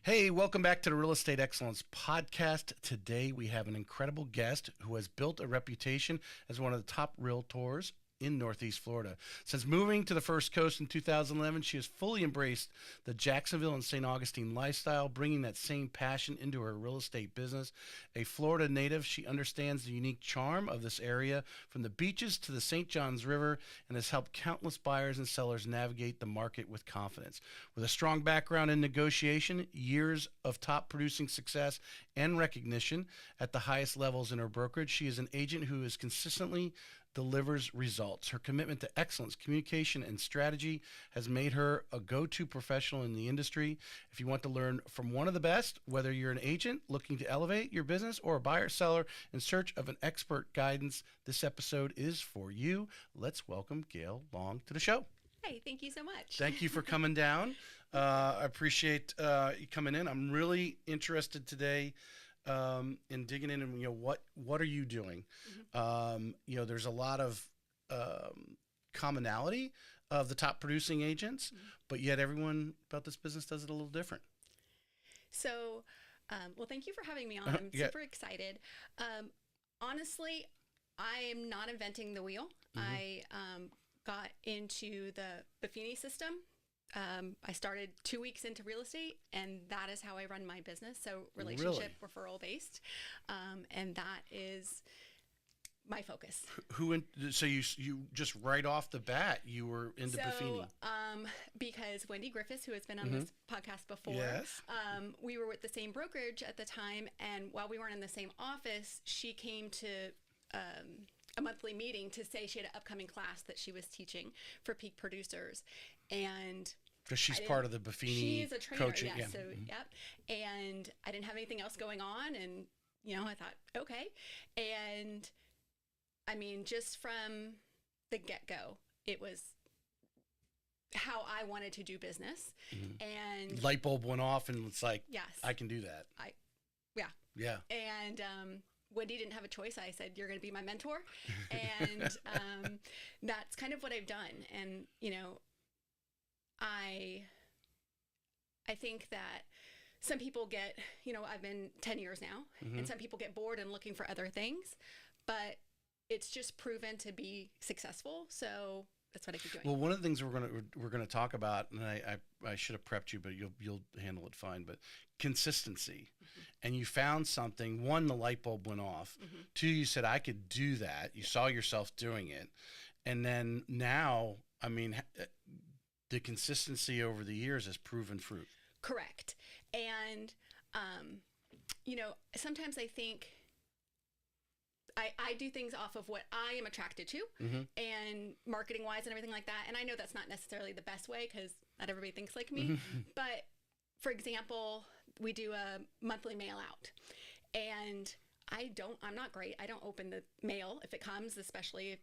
Hey, welcome back to the Real Estate Excellence Podcast. Today we have an incredible guest who has built a reputation as one of the top realtors in Northeast Florida. Since moving to the First Coast in 2011, she has fully embraced the Jacksonville and St Augustine lifestyle, bringing that same passion into her real estate business. A Florida native, she understands the unique charm of this area from the beaches to the St. Johns River and has helped countless buyers and sellers navigate the market with confidence. With a strong background in negotiation, years of top producing success, and recognition at the highest levels in her brokerage, she is an agent who is consistently delivers results. Her commitment to excellence, communication, and strategy has made her a go-to professional in the industry. If you want to learn from one of the best, whether you're an agent looking to elevate your business or a buyer seller in search of an expert guidance, this episode is for you. Let's welcome Gail Long to the show. Hey, thank you so much. Thank you for coming down. I appreciate you coming in. I'm really interested today in digging in and, what are you doing? There's a lot of commonality of the top producing agents, but yet everyone about this business does it a little different. So, well, thank you for having me on. I'm super excited. Honestly, I am not inventing the wheel. I got into the Buffini system. I started 2 weeks into real estate, and that is how I run my business. So relationship referral based, and that is my focus. So you just right off the bat you were into Buffini? Because Wendy Griffiths, who has been on this podcast before, yes. We were with the same brokerage at the time, and while we weren't in the same office, she came to a monthly meeting to say she had an upcoming class that she was teaching for peak producers. And because she's part of the Buffini she's a trainer, coaching. Yeah. So, yep. And I didn't have anything else going on. And, I thought, okay. And I mean, just from the get-go, it was how I wanted to do business. And light bulb went off and it's like, yes, I can do that. Yeah. And, Wendy didn't have a choice. I said, you're going to be my mentor. And that's kind of what I've done. And, I think that some people get, I've been 10 years now, and some people get bored and looking for other things, but it's just proven to be successful. So that's what I keep doing. Well, one of the things we're gonna talk about, and I should have prepped you, but you'll handle it fine. But consistency, and you found something. One, the light bulb went off. Two, you said I could do that. You saw yourself doing it, and then now, I mean, the consistency over the years has proven fruit. Correct, and sometimes I think. I do things off of what I am attracted to and marketing wise and everything like that. And I know that's not necessarily the best way because not everybody thinks like me. But for example, we do a monthly mail out and I'm not great. I don't open the mail if it comes, especially if,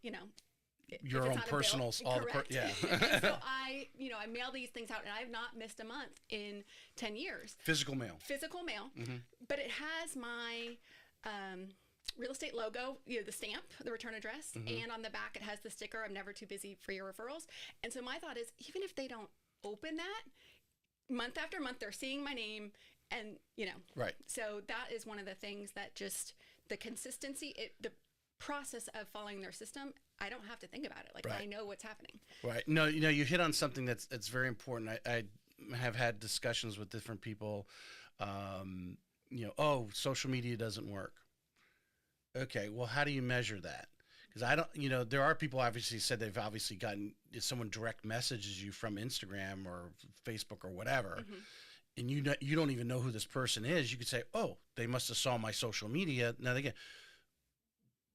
your own personal, yeah. And so I mail these things out and I've not missed a month in 10 years. Physical mail. But it has my, real estate logo, the stamp, the return address, and on the back it has the sticker, I'm never too busy for your referrals. And so my thought is, even if they don't open that, month after month, they're seeing my name and, Right. So that is one of the things that just the consistency, the process of following their system, I don't have to think about it. Like right. I know what's happening. Right. No, you hit on something that's very important. I have had discussions with different people, social media doesn't work. Okay, well, how do you measure that? Because I don't, there are people obviously said they've obviously gotten, if someone direct messages you from Instagram or Facebook or whatever, and you don't even know who this person is, you could say, oh, they must have saw my social media. Now again,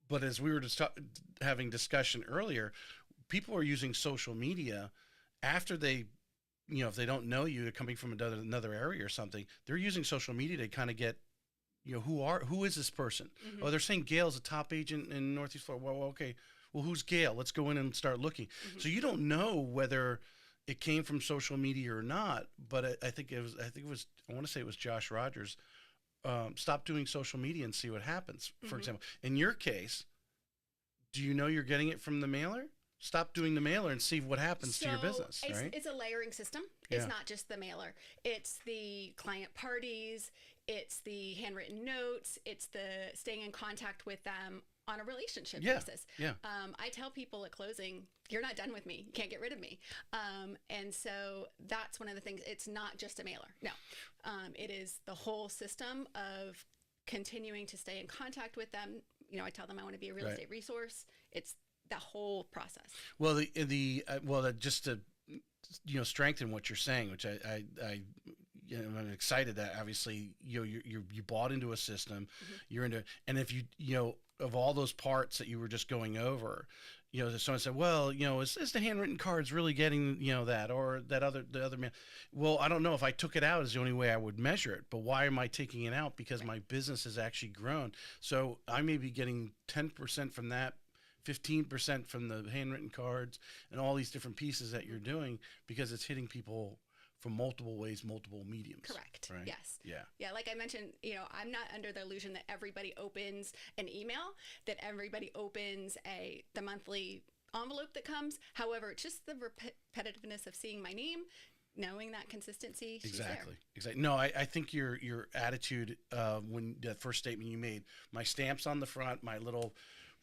but as we were just having discussion earlier, people are using social media after they, if they don't know you, they're coming from another area or something, they're using social media to kind of get, who is this person? Oh, they're saying Gail's a top agent in Northeast Florida. Well, okay. Well, who's Gail? Let's go in and start looking. So you don't know whether it came from social media or not, but I think it was, I want to say it was Josh Rogers. Stop doing social media and see what happens. For example, in your case, do you know you're getting it from the mailer? stop doing the mailer and see what happens to your business, right? It's a layering system. It's not just the mailer. It's the client parties. It's the handwritten notes. It's the staying in contact with them on a relationship basis. Yeah. I tell people at closing, you're not done with me. You can't get rid of me. And so that's one of the things. It's not just a mailer. No. It is the whole system of continuing to stay in contact with them. You know, I tell them I want to be a real estate resource. It's the whole process. Well, just to strengthen what you're saying, which I'm excited that obviously you bought into a system, you're into, and if you of all those parts that you were just going over, someone said, well, is the handwritten cards really getting that, or the other man? Well, I don't know. If I took it out is the only way I would measure it, but why am I taking it out? Because my business has actually grown, so I may be getting 10% from that, 15% from the handwritten cards, and all these different pieces that you're doing, because it's hitting people from multiple ways, multiple mediums. Correct. Right? Yes. Yeah. Yeah. Like I mentioned, I'm not under the illusion that everybody opens an email, that everybody opens the monthly envelope that comes. However, it's just the repetitiveness of seeing my name, knowing that consistency. Exactly. No, I think your attitude when that first statement you made, my stamps on the front, my little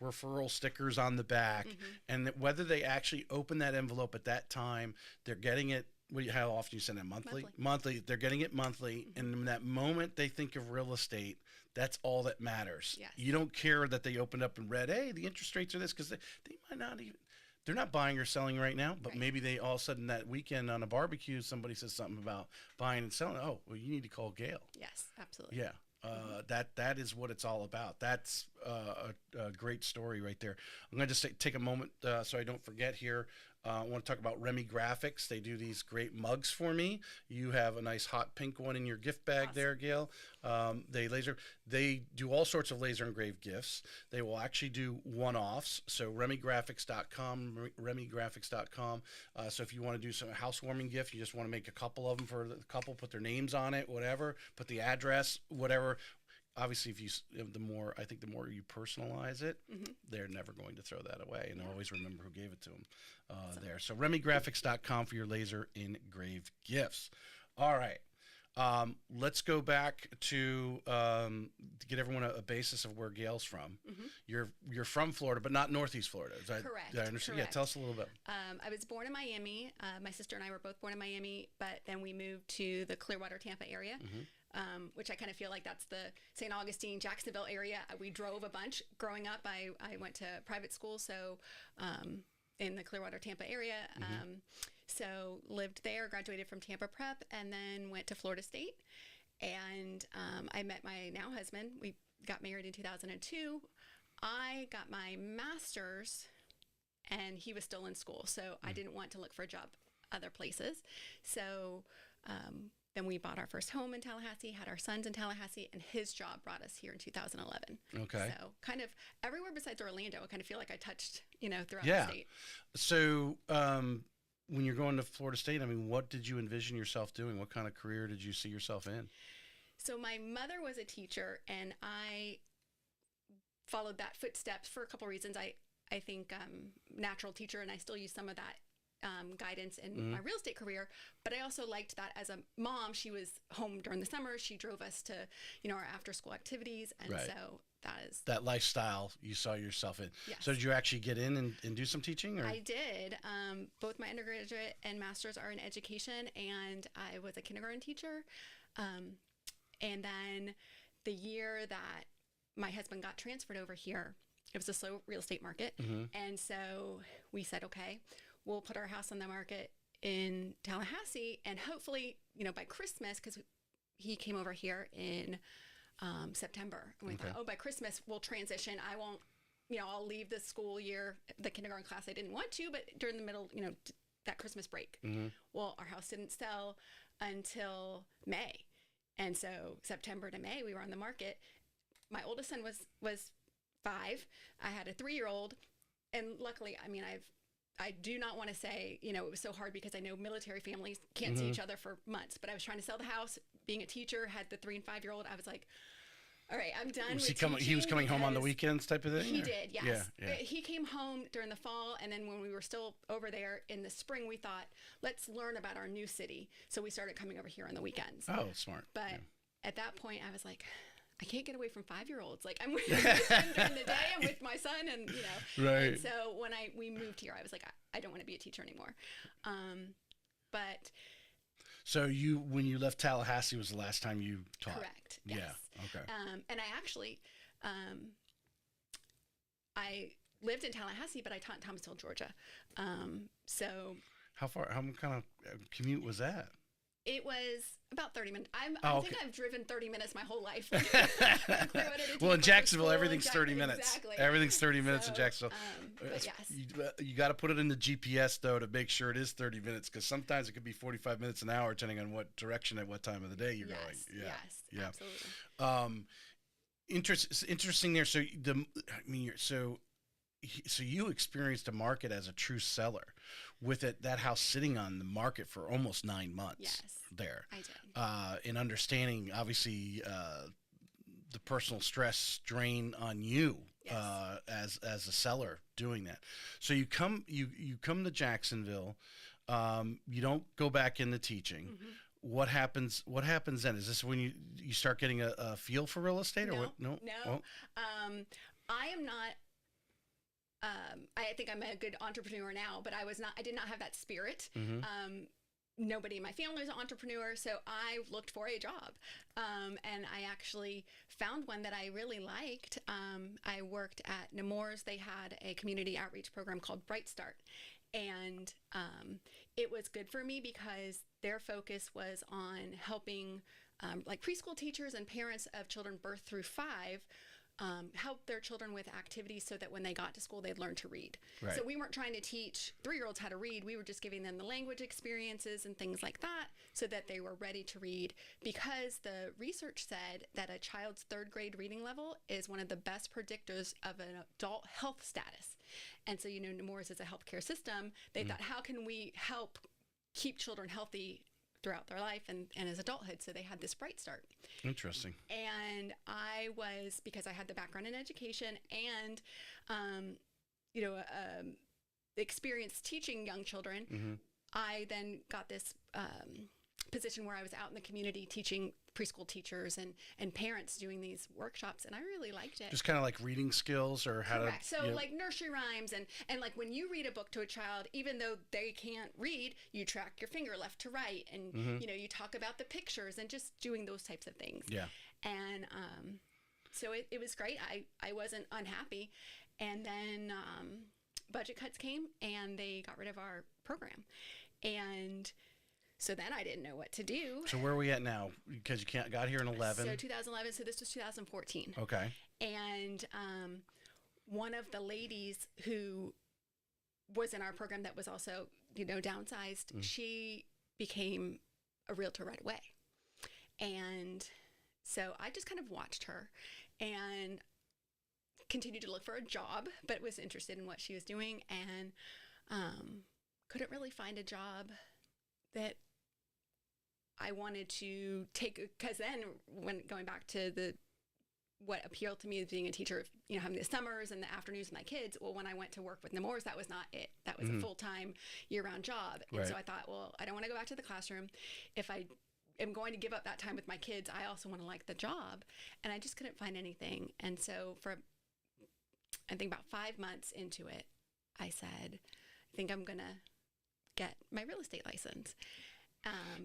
referral stickers on the back, and that whether they actually open that envelope at that time, they're getting it. How often you send it? Monthly. They're getting it monthly, and in that moment they think of real estate, that's all that matters. Yes. You don't care that they opened up and read, hey, the interest rates are this, because they might not even. They're not buying or selling right now, but maybe they all of a sudden that weekend on a barbecue, somebody says something about buying and selling. Oh, well, you need to call Gail. Yes, absolutely. Yeah. That is what it's all about. That's a great story right there. I'm going to just take a moment so I don't forget here. I want to talk about Remy Graphics. They do these great mugs for me. You have a nice hot pink one in your gift bag there, Gail. They do all sorts of laser engraved gifts. They will actually do one-offs. So RemyGraphics.com, RemyGraphics.com. So if you want to do some housewarming gift, you just want to make a couple of them for the couple, put their names on it, whatever, put the address, whatever. Obviously, the more you personalize it, they're never going to throw that away, and always remember who gave it to them there. So RemyGraphics.com for your laser engraved gifts. All right, let's go back to get everyone a basis of where Gail's from. You're from Florida, but not Northeast Florida. Correct. Did I understand? Correct. Yeah, tell us a little bit. I was born in Miami. My sister and I were both born in Miami, but then we moved to the Clearwater, Tampa area. Which I kind of feel like that's the St. Augustine, Jacksonville area. We drove a bunch. Growing up, I went to private school, so in the Clearwater, Tampa area. So lived there, graduated from Tampa Prep, and then went to Florida State. And I met my now husband. We got married in 2002. I got my master's, and he was still in school, so I didn't want to look for a job other places. So then we bought our first home in Tallahassee, had our sons in Tallahassee, and his job brought us here in 2011. Okay. So kind of everywhere besides Orlando, I kind of feel like I touched, throughout the state. So when you're going to Florida State, I mean, what did you envision yourself doing? What kind of career did you see yourself in? So my mother was a teacher, and I followed that footsteps for a couple reasons. I think natural teacher, and I still use some of that guidance in my real estate career, but I also liked that as a mom. She was home during the summer. She drove us to, our after school activities. And so that lifestyle you saw yourself in. Yes. So did you actually get in and do some teaching? Or? I did. Both my undergraduate and master's are in education, and I was a kindergarten teacher. And then the year that my husband got transferred over here, it was a slow real estate market. And so we said, okay, we'll put our house on the market in Tallahassee, and hopefully, by Christmas, because he came over here in September, and we thought, by Christmas we'll transition. I won't, I'll leave the school year, the kindergarten class. I didn't want to, but during the middle, that Christmas break. Well, our house didn't sell until May, and so September to May we were on the market. My oldest son was 5. I had a 3-year-old, and luckily, I do not want to say, it was so hard because I know military families can't see each other for months, but I was trying to sell the house. Being a teacher, had the 3 and 5-year-old. I was like, all right, I'm done Was with he was coming home on the because weekends type of thing? He or? did, yes. Yeah. He came home during the fall, and then when we were still over there in the spring, we thought, let's learn about our new city. So we started coming over here on the weekends. Oh, smart. But at that point, I was like, I can't get away from 5-year-olds. Like, I'm with them during the day. I'm with my son, and Right. And so when we moved here, I was like, I don't want to be a teacher anymore. But so when you left Tallahassee was the last time you taught? correct. Yes. Yeah. Okay. And I actually, I lived in Tallahassee, but I taught in Thomasville, Georgia. So How kind of commute was that? it was about 30 minutes. I think I've driven 30 minutes my whole life. Well, in Jacksonville, everything's 30 minutes. Exactly. Everything's 30 minutes in Jacksonville. But yes. You got to put it in the GPS, though, to make sure it is 30 minutes, because sometimes it could be 45 minutes an hour, depending on what direction at what time of the day you're going. Yeah. Absolutely. Interesting there. So so you experienced a market as a true seller with that house sitting on the market for almost 9 months. Yes, there. I did. In understanding, obviously, the personal stress strain on you. Yes. As a seller doing that. So you come to Jacksonville, you don't go back into teaching. Mm-hmm. What happens then? Is this when you start getting a feel for real estate or what? No. Oh. I am not I think I'm a good entrepreneur now, but I did not have that spirit. Mm-hmm. Nobody in my family was an entrepreneur, so I looked for a job. And I actually found one that I really liked. I worked at Nemours. They had a community outreach program called Bright Start. And it was good for me because their focus was on helping like preschool teachers and parents of children birth through 5 help their children with activities so that when they got to school, they'd learn to read. Right. So we weren't trying to teach 3-year-olds how to read. We were just giving them the language experiences and things like that so that they were ready to read, because the research said that a child's 3rd grade reading level is one of the best predictors of an adult health status. And so, Nemours is a healthcare system. They thought, how can we help keep children healthy throughout their life and as adulthood? So they had this Bright Start. Interesting. And because I had the background in education and, experience teaching young children, Mm-hmm. I then got this position where I was out in the community teaching preschool teachers and parents doing these workshops, and I really liked it. Just kind of like reading skills or how Correct. to... So like nursery rhymes and like when you read a book to a child, even though they can't read, you track your finger left to right and, you talk about the pictures and just doing those types of things. Yeah. And so it was great. I wasn't unhappy. And then budget cuts came and they got rid of our program. And so then I didn't know what to do. So where are we at now? Because you got here in 11. So 2011. So this was 2014. Okay. And one of the ladies who was in our program that was also, downsized, she became a realtor right away. And so I just kind of watched her and continued to look for a job, but was interested in what she was doing and couldn't really find a job that I wanted to take, because then when going back to what appealed to me as being a teacher, having the summers and the afternoons with my kids. Well, when I went to work with Nemours, that was not it. That was a full-time year-round job. And so I thought, well, I don't want to go back to the classroom. If I am going to give up that time with my kids, I also want to like the job. And I just couldn't find anything. And so for, I think about 5 months into it, I said, I think I'm going to get my real estate license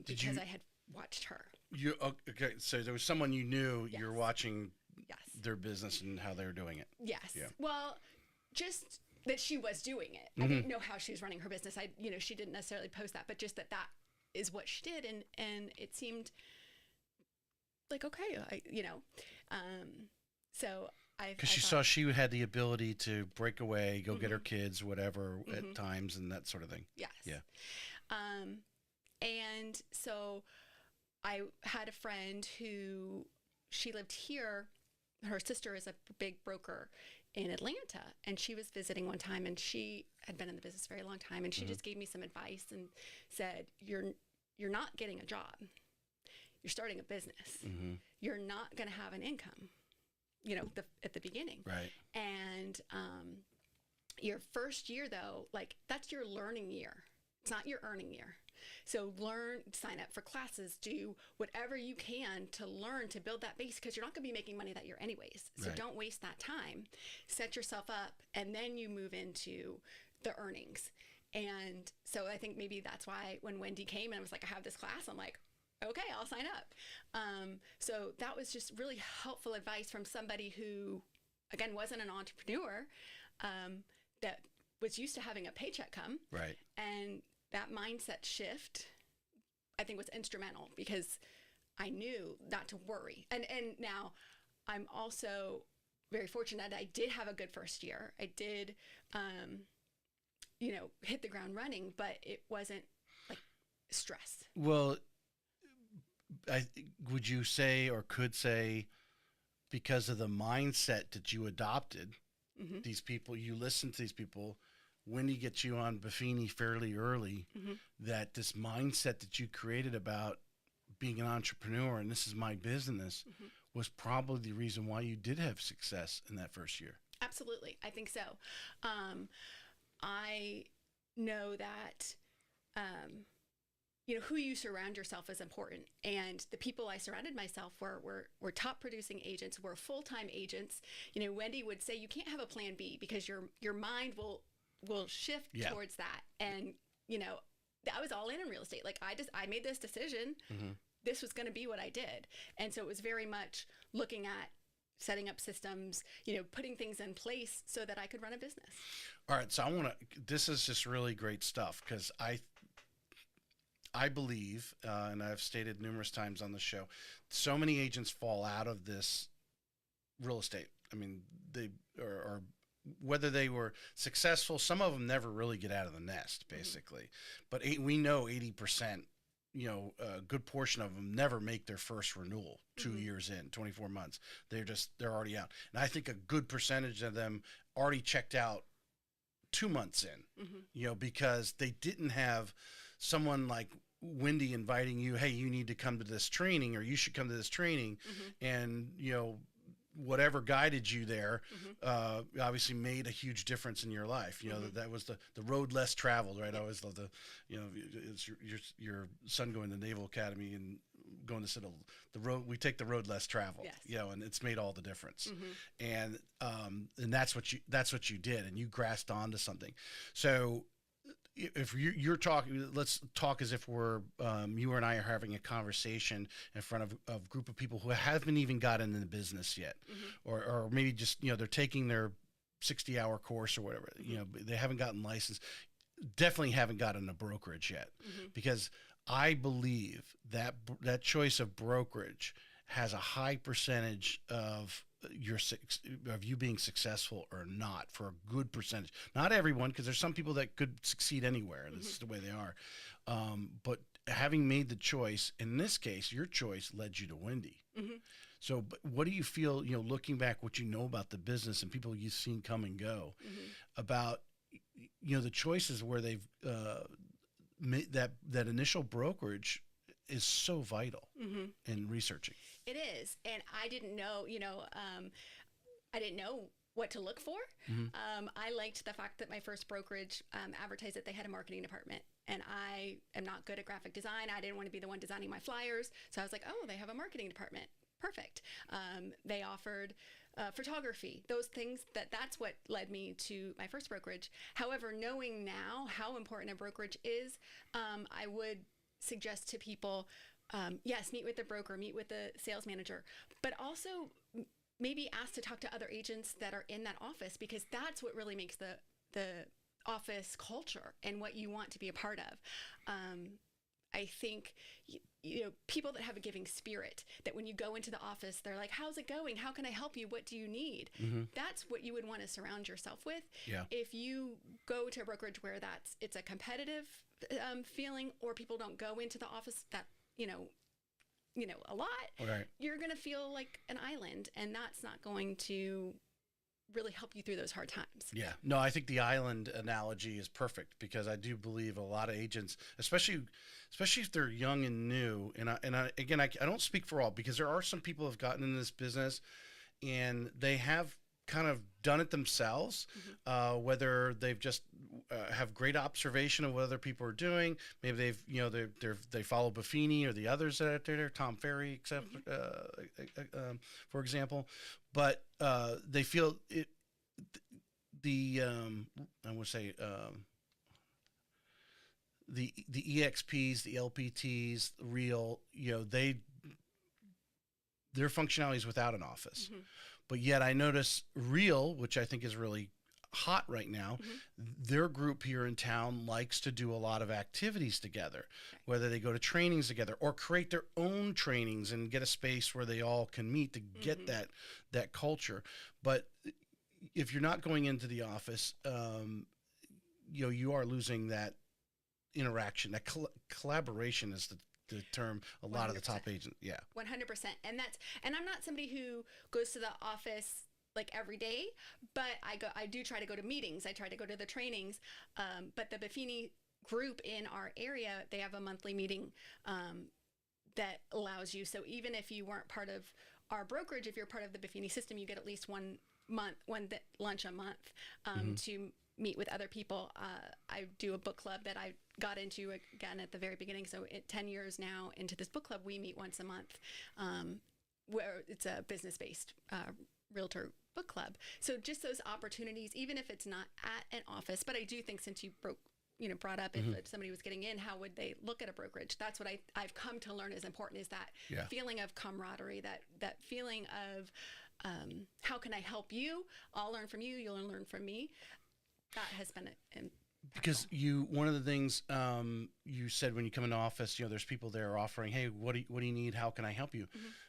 because I had watched her. Okay, so there was someone you knew. Yes. You're watching Yes. their business and how they were doing it. Yes. Yeah. Well, just that she was doing it. I didn't know how she was running her business. She didn't necessarily post that, but just that is what she did, and it seemed like okay, so because she saw she had the ability to break away, go get her kids, whatever, at times, and that sort of thing. Yes. Yeah. And so I had a friend who, she lived here. Her sister is a big broker in Atlanta, and she was visiting one time, and she had been in the business a very long time, and she just gave me some advice and said, you're not getting a job. You're starting a business. You're not going to have an income. at the beginning. Right. And your first year, though, like that's your learning year. It's not your earning year. So sign up for classes, do whatever you can to learn to build that base, because you're not going to be making money that year anyways. So Right. don't waste that time. Set yourself up, and then you move into the earnings. And so I think maybe that's why when Wendy came and I was like, I have this class, I'm like, okay, I'll sign up. So that was just really helpful advice from somebody who, again, wasn't an entrepreneur, that was used to having a paycheck come. Right. And that mindset shift, I think, was instrumental, because I knew not to worry. And now I'm also very fortunate. I did have a good first year. I did, hit the ground running, but it wasn't like stress. Well, would you say, or could say, because of the mindset that you adopted, Mm-hmm. these people, you listen to these people, Wendy gets you on Buffini fairly early, Mm-hmm. that this mindset that you created about being an entrepreneur and this is my business Mm-hmm. was probably the reason why you did have success in that first year. Absolutely. I think so. I know that, who you surround yourself is important. And the people I surrounded myself were top producing agents, were full-time agents. Wendy would say, you can't have a plan B, because your mind will shift Yeah. towards that. And, I was all in real estate. Like I made this decision. Mm-hmm. This was going to be what I did. And so it was very much looking at setting up systems, putting things in place so that I could run a business. All right. So this is just really great stuff, because I believe, and I've stated numerous times on the show, so many agents fall out of this real estate. I mean, they are whether they were successful, some of them never really get out of the nest, basically. Mm-hmm. But we know 80%, a good portion of them never make their first renewal 2 Mm-hmm. years in, 24 months. They're already out. And I think a good percentage of them already checked out 2 months in, Mm-hmm. Because they didn't have someone like Wendy inviting you, hey, you need to come to this training, or you should come to this training. Mm-hmm. And, whatever guided you there, Mm-hmm. obviously made a huge difference in your life. Mm-hmm. That was the road less traveled, right? I always love it's your son going to Naval Academy and going to sit the road. We take the road less traveled, Yes. and it's made all the difference. Mm-hmm. And that's what you did, and you grasped onto something. So if you're talking, let's talk as if we're you and I are having a conversation in front of a group of people who haven't even gotten in the business yet, Mm-hmm. or maybe just they're taking their 60-hour course or whatever. Mm-hmm. They haven't gotten licensed, definitely haven't gotten a brokerage yet, Mm-hmm. because I believe that choice of brokerage has a high percentage of you being successful or not, for a good percentage. Not everyone, because there's some people that could succeed anywhere, and this is the way they are. But having made the choice, in this case, your choice led you to Wendy. Mm-hmm. So, but what do you feel, looking back, what you know about the business and people you've seen come and go, Mm-hmm. about, the choices where they've made that initial brokerage is so vital Mm-hmm. in researching. It is. And I didn't know, I didn't know what to look for. Mm-hmm. I liked the fact that my first brokerage advertised that they had a marketing department. And I am not good at graphic design. I didn't want to be the one designing my flyers. So I was like, oh, they have a marketing department. Perfect. They offered photography, those things. That's what led me to my first brokerage. However, knowing now how important a brokerage is, I would suggest to people, yes, meet with the broker, meet with the sales manager, but also maybe ask to talk to other agents that are in that office, because that's what really makes the office culture and what you want to be a part of. I think, people that have a giving spirit, that when you go into the office, they're like, how's it going? How can I help you? What do you need? Mm-hmm. That's what you would want to surround yourself with. Yeah. If you go to a brokerage where it's a competitive feeling, or people don't go into the office that, a lot, Right. you're going to feel like an island, and that's not going to really help you through those hard times. Yeah. No, I think the island analogy is perfect, because I do believe a lot of agents, especially if they're young and new, and I don't speak for all, because there are some people who have gotten into this business and they have kind of done it themselves, whether they've just have great observation of what other people are doing. Maybe they've, they follow Buffini or the others that are there, Tom Ferry, except, for example, but they feel it, I would say, the EXPs, the LPTs, Real, their functionality is without an office. But yet I notice Real, which I think is really hot right now, their group here in town likes to do a lot of activities together, whether they go to trainings together or create their own trainings and get a space where they all can meet to get that culture. But if you're not going into the office, you are losing that interaction. That collaboration is the term a lot 100%. Of the top agents. 100%. And I'm not somebody who goes to the office like every day, but I do try to go to meetings. I try to go to the trainings. But the Buffini group in our area, they have a monthly meeting that allows you. So even if you weren't part of our brokerage, if you're part of the Buffini system, you get at least one lunch a month to meet with other people. I do a book club that I got into again at the very beginning. So 10 years now into this book club, we meet once a month, where it's a business-based realtor book club. So just those opportunities, even if it's not at an office, but I do think since you brought up if somebody was getting in, how would they look at a brokerage? That's what I've come to learn is important, is that feeling of camaraderie, that feeling of how can I help you? I'll learn from you, you'll learn from me. That has been because one of the things you said when you come into office, there's people there offering, hey, what do you need? How can I help you?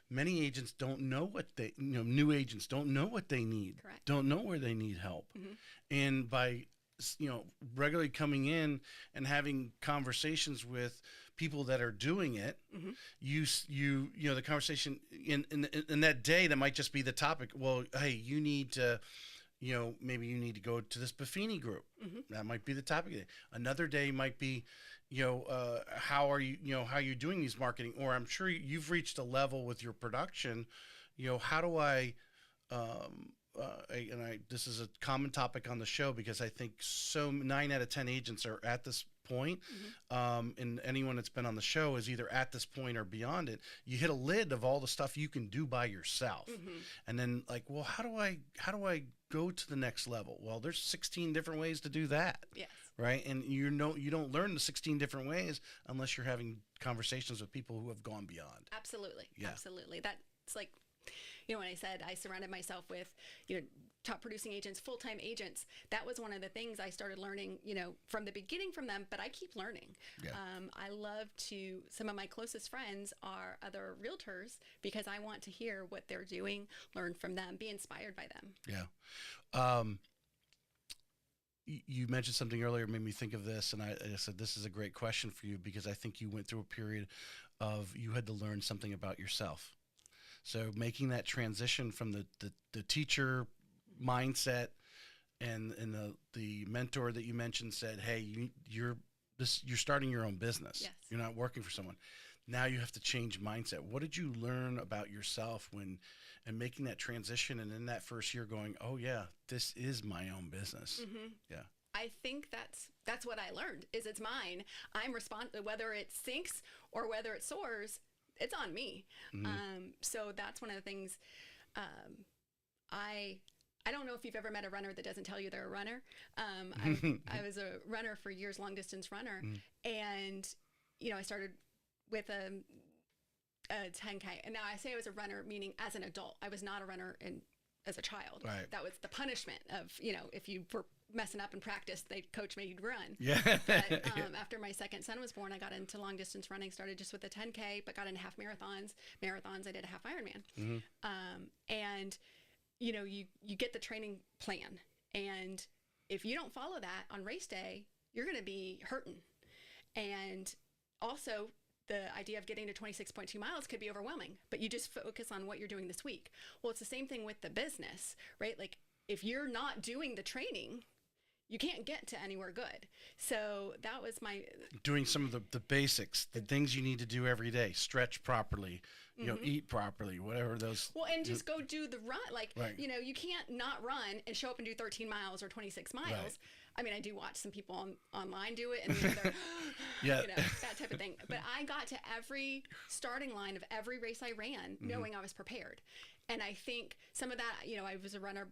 Many agents don't know what new agents don't know what they need. Correct. Don't know where they need help. And by, regularly coming in and having conversations with people that are doing it, the conversation in that day, that might just be the topic. Well, hey, you need to, maybe you need to go to this Buffini group. That might be the topic of it. Another day might be, how are you doing these marketing? Or I'm sure you've reached a level with your production. How do this is a common topic on the show because I think 9 out of 10 agents are at this point. And anyone that's been on the show is either at this point or beyond it. You hit a lid of all the stuff you can do by yourself. And then well, how do I go to the next level? Well, there's 16 different ways to do that. Yes. Right. And you don't learn the 16 different ways unless you're having conversations with people who have gone beyond. Absolutely. Yeah. Absolutely. That's like, when I said I surrounded myself with, top producing agents, full-time agents, that was one of the things I started learning, from the beginning from them, but I keep learning. Yeah. I love some of my closest friends are other realtors because I want to hear what they're doing, learn from them, be inspired by them. Yeah. You mentioned something earlier, made me think of this, and I said, this is a great question for you because I think you went through a period of you had to learn something about yourself. So making that transition from the teacher mindset and the mentor that you mentioned said, hey, you're starting your own business. Yes. You're not working for someone. Now you have to change mindset. What did you learn about yourself and making that transition and in that first year going, oh yeah, this is my own business. Yeah. I think that's what I learned is it's mine. I'm responsible, whether it sinks or whether it soars, it's on me. So that's one of the things. I don't know if you've ever met a runner that doesn't tell you they're a runner. I was a runner for years, long distance runner. And, I started with a 10K. And now I say I was a runner, meaning as an adult. I was not a runner as a child. Right. That was the punishment of, if you were messing up in practice, coach made you run. Yeah. But after my second son was born, I got into long distance running, started just with a 10K, but got into half marathons. I did a half Ironman. And, you get the training plan. And if you don't follow that on race day, you're going to be hurting. And also, the idea of getting to 26.2 miles could be overwhelming, but you just focus on what you're doing this week. Well, it's the same thing with the business, right? Like if you're not doing the training, you can't get to anywhere good. So that was my doing some of the basics, the things you need to do every day, stretch properly, you know, eat properly, whatever those. Well, and just go do the run. Like, Right. you know, you can't not run and show up and do 13 miles or 26 miles. Right. I mean, I do watch some people online do it, and you know, they're, Yeah. you know, that type of thing. But I got to every starting line of every race I ran knowing I was prepared. And I think some of that, you know, I was a runner,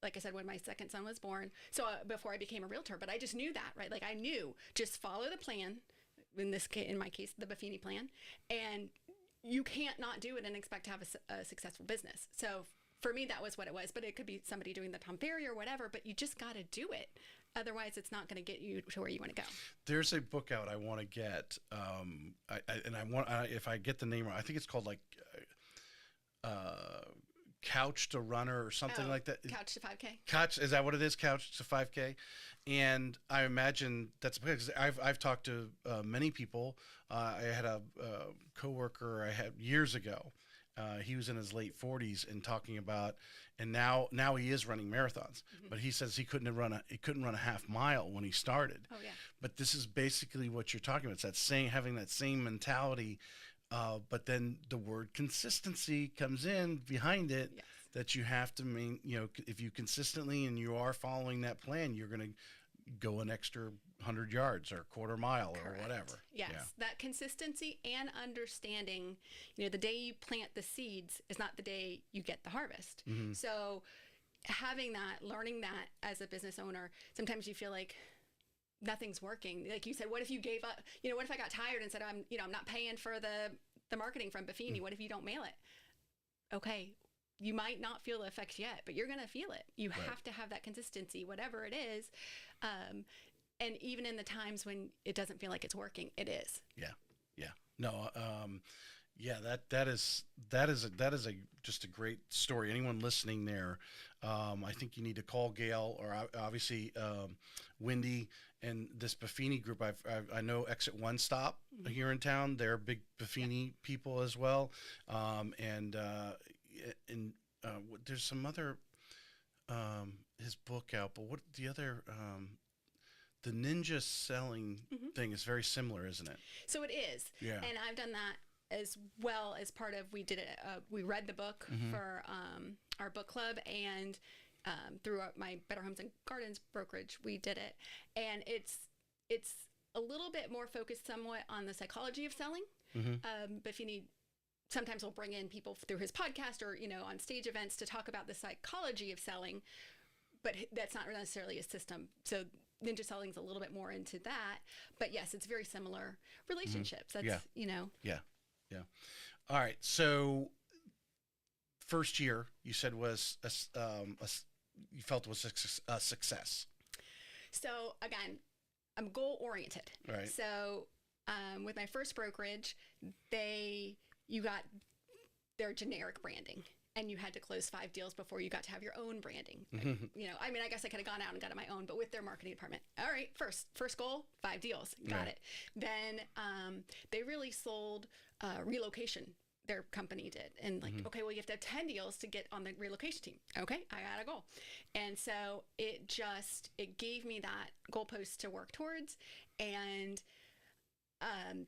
like I said, when my second son was born. So before I became a realtor, but I just knew that, right? Like I knew, just follow the plan. In my case, the Buffini plan, and you can't not do it and expect to have a successful business. So for me, that was what it was. But it could be somebody doing the Tom Ferry or whatever. But you just got to do it. Otherwise, it's not going to get you to where you want to go. There's a book out I want to get, if I get the name wrong, I think it's called like Couch to Runner or something like that. Couch to 5K. Couch, is that what it is? Couch to 5K. And I imagine that's because I've talked to many people. I had a coworker I had years ago. He was in his late 40s and talking about, and now he is running marathons. But he says he couldn't run a half mile when he started. Oh yeah. But this is basically what you're talking about. It's that having that same mentality. But then the word consistency comes in behind it. Yes. That you have to if you consistently and you are following that plan, you're going to go an extra 100 yards or quarter mile Correct. or whatever. Yes, Yeah. that consistency and understanding, you know, the day you plant the seeds is not the day you get the harvest. So having that, learning that as a business owner, sometimes you feel like nothing's working. Like you said, what if you gave up? You know, what if I got tired and said, I'm not paying for the marketing from Buffini. What if you don't mail it? Okay. You might not feel the effects yet, but you're going to feel it. You have to have that consistency, whatever it is. And even in the times when it doesn't feel like it's working, it is. Yeah. Yeah. No. Yeah. That is just a great story. Anyone listening there, I think you need to call Gail or obviously Wendy and this Buffini group. I know Exit One Stop here in town. They're big Buffini people as well. And there's some other his book out, but what the other the ninja selling thing is very similar, isn't it? So it is. Yeah. And I've done that as well as part of, we did it. We read the book for our book club, and through my Better Homes and Gardens brokerage, we did it. And it's a little bit more focused somewhat on the psychology of selling. Buffini sometimes will bring in people through his podcast or, you know, on stage events to talk about the psychology of selling, but that's not necessarily a system. So ninja selling is a little bit more into that, but yes, it's very similar relationships. That's, you know. Yeah. Yeah. All right. So first year you said was, you felt was a success. So again, I'm goal oriented. Right. So with my first brokerage, you got their generic branding, and you had to close 5 deals before you got to have your own branding. You know, I mean, I guess I could have gone out and got it my own, but with their marketing department. All right, first goal, 5 deals. Got it. Then they really sold relocation. Their company did. And like, okay, well, you have to have 10 deals to get on the relocation team. Okay, I got a goal. And so it gave me that goalpost to work towards. And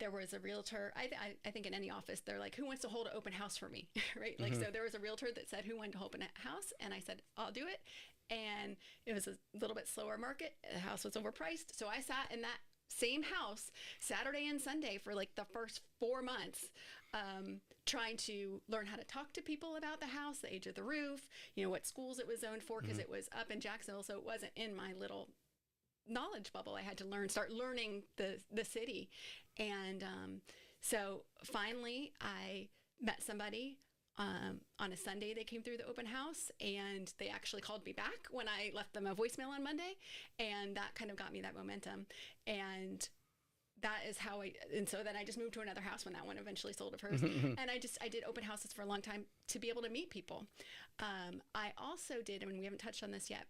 there was a realtor, I think in any office, they're like, who wants to hold an open house for me? Right? Like, so there was a realtor that said, who wanted to open a house? And I said, I'll do it. And it was a little bit slower market. The house was overpriced. So I sat in that same house Saturday and Sunday for like the first 4 months, trying to learn how to talk to people about the house, the age of the roof, you know, what schools it was zoned for, because it was up in Jacksonville. So it wasn't in my little knowledge bubble. I had to start learning the city. And so finally I met somebody on a Sunday. They came through the open house, and they actually called me back when I left them a voicemail on Monday, and that kind of got me that momentum. And that is how and so then I just moved to another house when that one eventually sold of hers. And I did open houses for a long time to be able to meet people. I also did, and we haven't touched on this yet,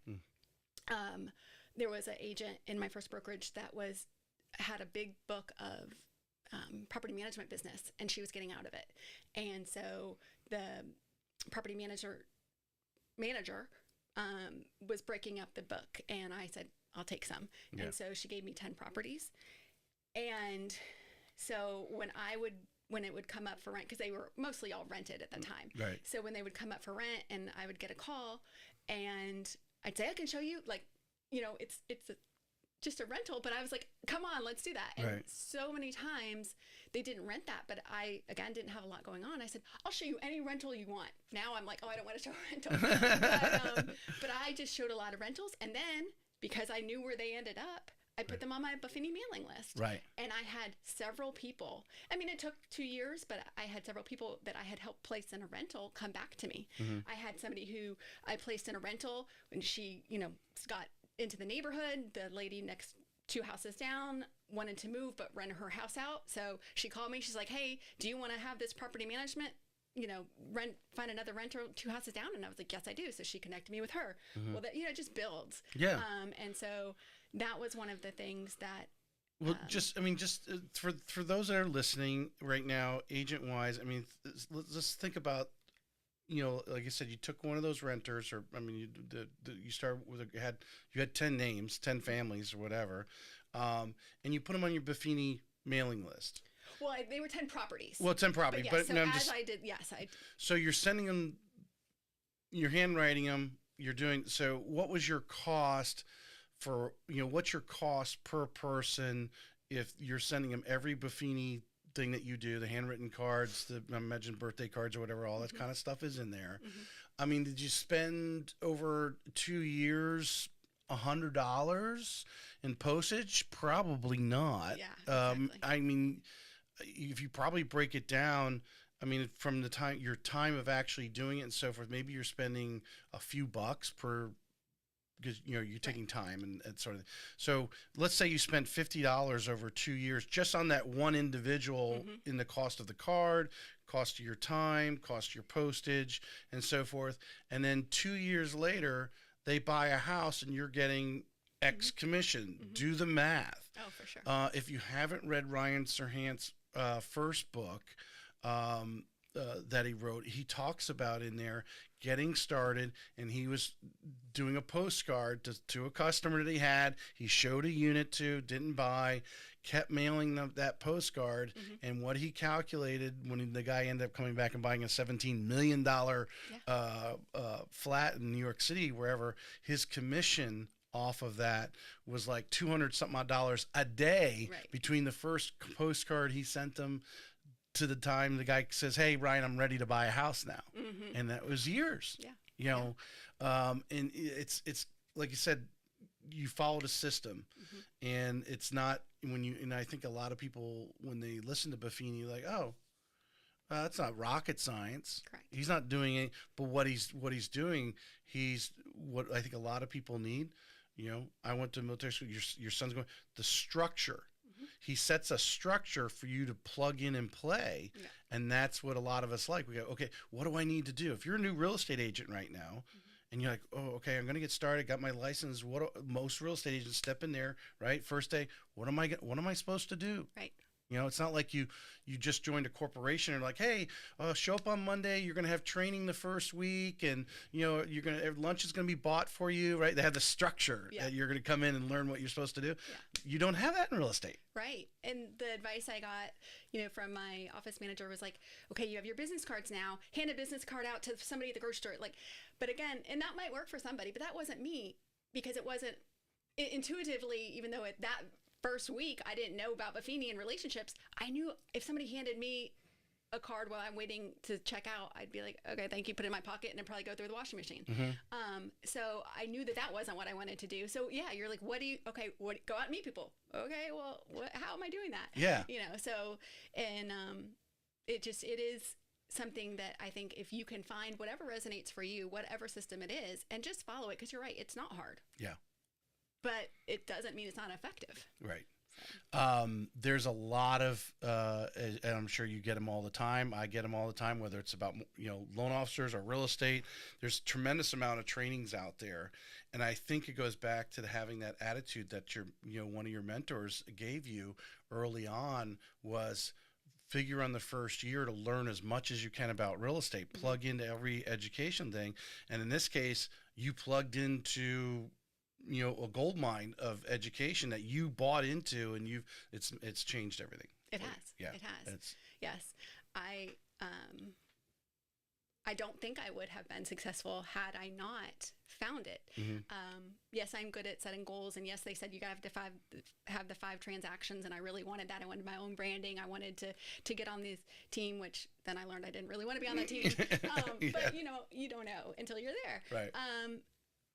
there was an agent in my first brokerage that had a big book of property management business, and she was getting out of it. And so the property manager was breaking up the book, and I said, I'll take some. Yeah. And so she gave me 10 properties. And so when it would come up for rent, because they were mostly all rented at the time. Right. So when they would come up for rent, and I would get a call, and I'd say, I can show you, like, just a rental, but I was like, come on, let's do that. And right. so many times they didn't rent that, but I, again, didn't have a lot going on. I said, I'll show you any rental you want. Now I'm like, oh, I don't want to show a rental. But I just showed a lot of rentals. And then because I knew where they ended up, I put them on my Buffini mailing list. Right. And I had several people. I mean, it took 2 years, but I had several people that I had helped place in a rental come back to me. Mm-hmm. I had somebody who I placed in a rental when she, got into the neighborhood. The lady next 2 houses down wanted to move, but rent her house out. So she called me. She's like, hey, do you want to have this property management, find another renter 2 houses down? And I was like, yes, I do. So she connected me with her. Mm-hmm. Well, that, it just builds. Yeah. And so that was one of the things that, well, for those that are listening right now, agent wise, I mean, let's just think about, like I said, you took one of those renters, or I mean, you started with you had 10 names, 10 families, or whatever, and you put them on your Buffini mailing list. Well, they were 10 properties. Well, 10 properties, but, so I did, yes, I. So you're sending them, you're handwriting them, you're doing. So what was your cost for? What's your cost per person if you're sending them every Buffini thing that you do, the handwritten cards, I imagine birthday cards or whatever, all that mm-hmm. kind of stuff is in there. Mm-hmm. I mean, did you spend over 2 years $100 in postage? Probably not. Yeah, exactly. I mean, if you probably break it down, I mean, from your time of actually doing it and so forth, maybe you're spending a few bucks per, because you're taking time and sort of. So let's say you spent $50 over 2 years just on that one individual mm-hmm. in the cost of the card, cost of your time, cost of your postage, and so forth. And then 2 years later, they buy a house and you're getting X mm-hmm. commission. Mm-hmm. Do the math. Oh, for sure. If you haven't read Ryan Serhant's first book that he wrote, he talks about in there getting started, and he was doing a postcard to a customer that he had. He showed a unit to, didn't buy, kept mailing that postcard, mm-hmm. and what he calculated when the guy ended up coming back and buying a $17 million flat in New York City, wherever, his commission off of that was like $200 something odd dollars a day right. between the first postcard he sent them to the time the guy says, hey, Ryan, I'm ready to buy a house now. Mm-hmm. And that was years. Yeah. And it's like you said, you followed a system, mm-hmm. and it's not and I think a lot of people, when they listen to Buffini, like, oh, that's not rocket science. Correct. He's not doing it, but what he's doing, he's what I think a lot of people need. I went to military school. Your son's going, the structure. Mm-hmm. He sets a structure for you to plug in and play. Yeah. And that's what a lot of us like. We go, okay, what do I need to do? If you're a new real estate agent right now, mm-hmm. and you're like, oh, okay, I'm going to get started, got my license. Most real estate agents step in there, right? First day, what am I supposed to do? Right. It's not like you just joined a corporation and like, hey, show up on Monday. You're going to have training the first week, and lunch is going to be bought for you, right? They have the structure that you're going to come in and learn what you're supposed to do. Yeah. You don't have that in real estate, right? And the advice I got, from my office manager was like, okay, you have your business cards now. Hand a business card out to somebody at the grocery store. Like, but again, and that might work for somebody, but that wasn't me, because it wasn't intuitively, even though that first week I didn't know about Buffini and relationships. I knew if somebody handed me a card while I'm waiting to check out, I'd be like, okay, thank you, put it in my pocket, and then probably go through the washing machine. Mm-hmm. So I knew that wasn't what I wanted to do. So yeah, you're like, go out and meet people. Okay, well, how am I doing that? Yeah. So, and it is something that I think if you can find whatever resonates for you, whatever system it is, and just follow it, because you're right, it's not hard. Yeah. But it doesn't mean it's not effective. Right. There's a lot of, and I'm sure you get them all the time. I get them all the time, whether it's about, loan officers or real estate. There's a tremendous amount of trainings out there. And I think it goes back to having that attitude that one of your mentors gave you early on was figure on the first year to learn as much as you can about real estate, plug into every education thing. And in this case, you plugged into, a gold mine of education that you bought into, and it's changed everything. It has. Yeah. It has. Yes. I don't think I would have been successful had I not found it. Yes, I'm good at setting goals, and yes, they said you got to have the 5 transactions, and I really wanted that. I wanted my own branding. I wanted to get on this team, which then I learned I didn't really want to be on that team. But you don't know until you're there. Right.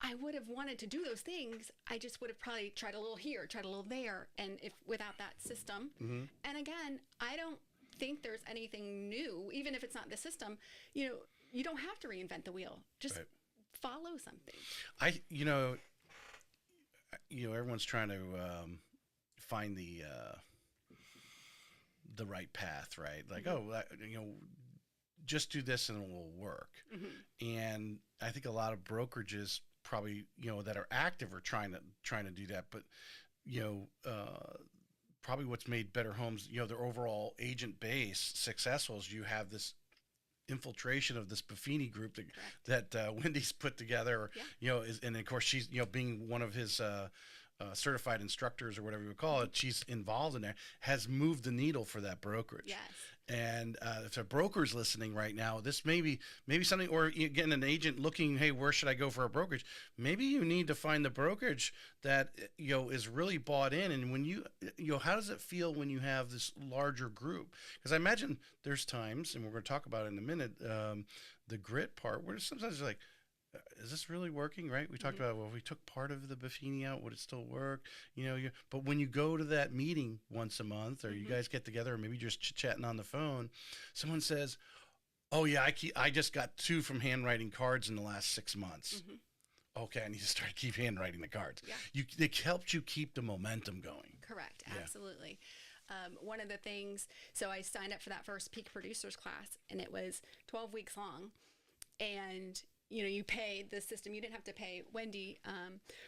I would have wanted to do those things. I just would have probably tried a little here, tried a little there, and if without that system. And again, I don't think there's anything new, even if it's not the system. You don't have to reinvent the wheel. Just follow something. Everyone's trying to find the right path, right? Like, just do this and it will work. And I think a lot of brokerages probably, that are active are trying to do that. But, probably what's made Better Homes, their overall agent base successful is you have this infiltration of this Buffini group that Wendy's put together, and of course she's, being one of his certified instructors or whatever you would call it, she's involved in there, has moved the needle for that brokerage. Yes. And if a broker's listening right now, this may be something, or again, an agent looking, hey, where should I go for a brokerage? Maybe you need to find the brokerage that, is really bought in. And when how does it feel when you have this larger group? Because I imagine there's times, and we're going to talk about it in a minute, the grit part, where sometimes you're like, is this really working, right? We talked about, well, if we took part of the Buffini out, would it still work? But when you go to that meeting once a month, or you guys get together, or maybe just chit-chatting on the phone, someone says, oh yeah, I just got 2 from handwriting cards in the last 6 months. Okay, I need to keep handwriting the cards. Yeah. It helped you keep the momentum going. Correct, absolutely. One of the things, so I signed up for that first Peak Producers class, and it was 12 weeks long, and you paid the system. You didn't have to pay Wendy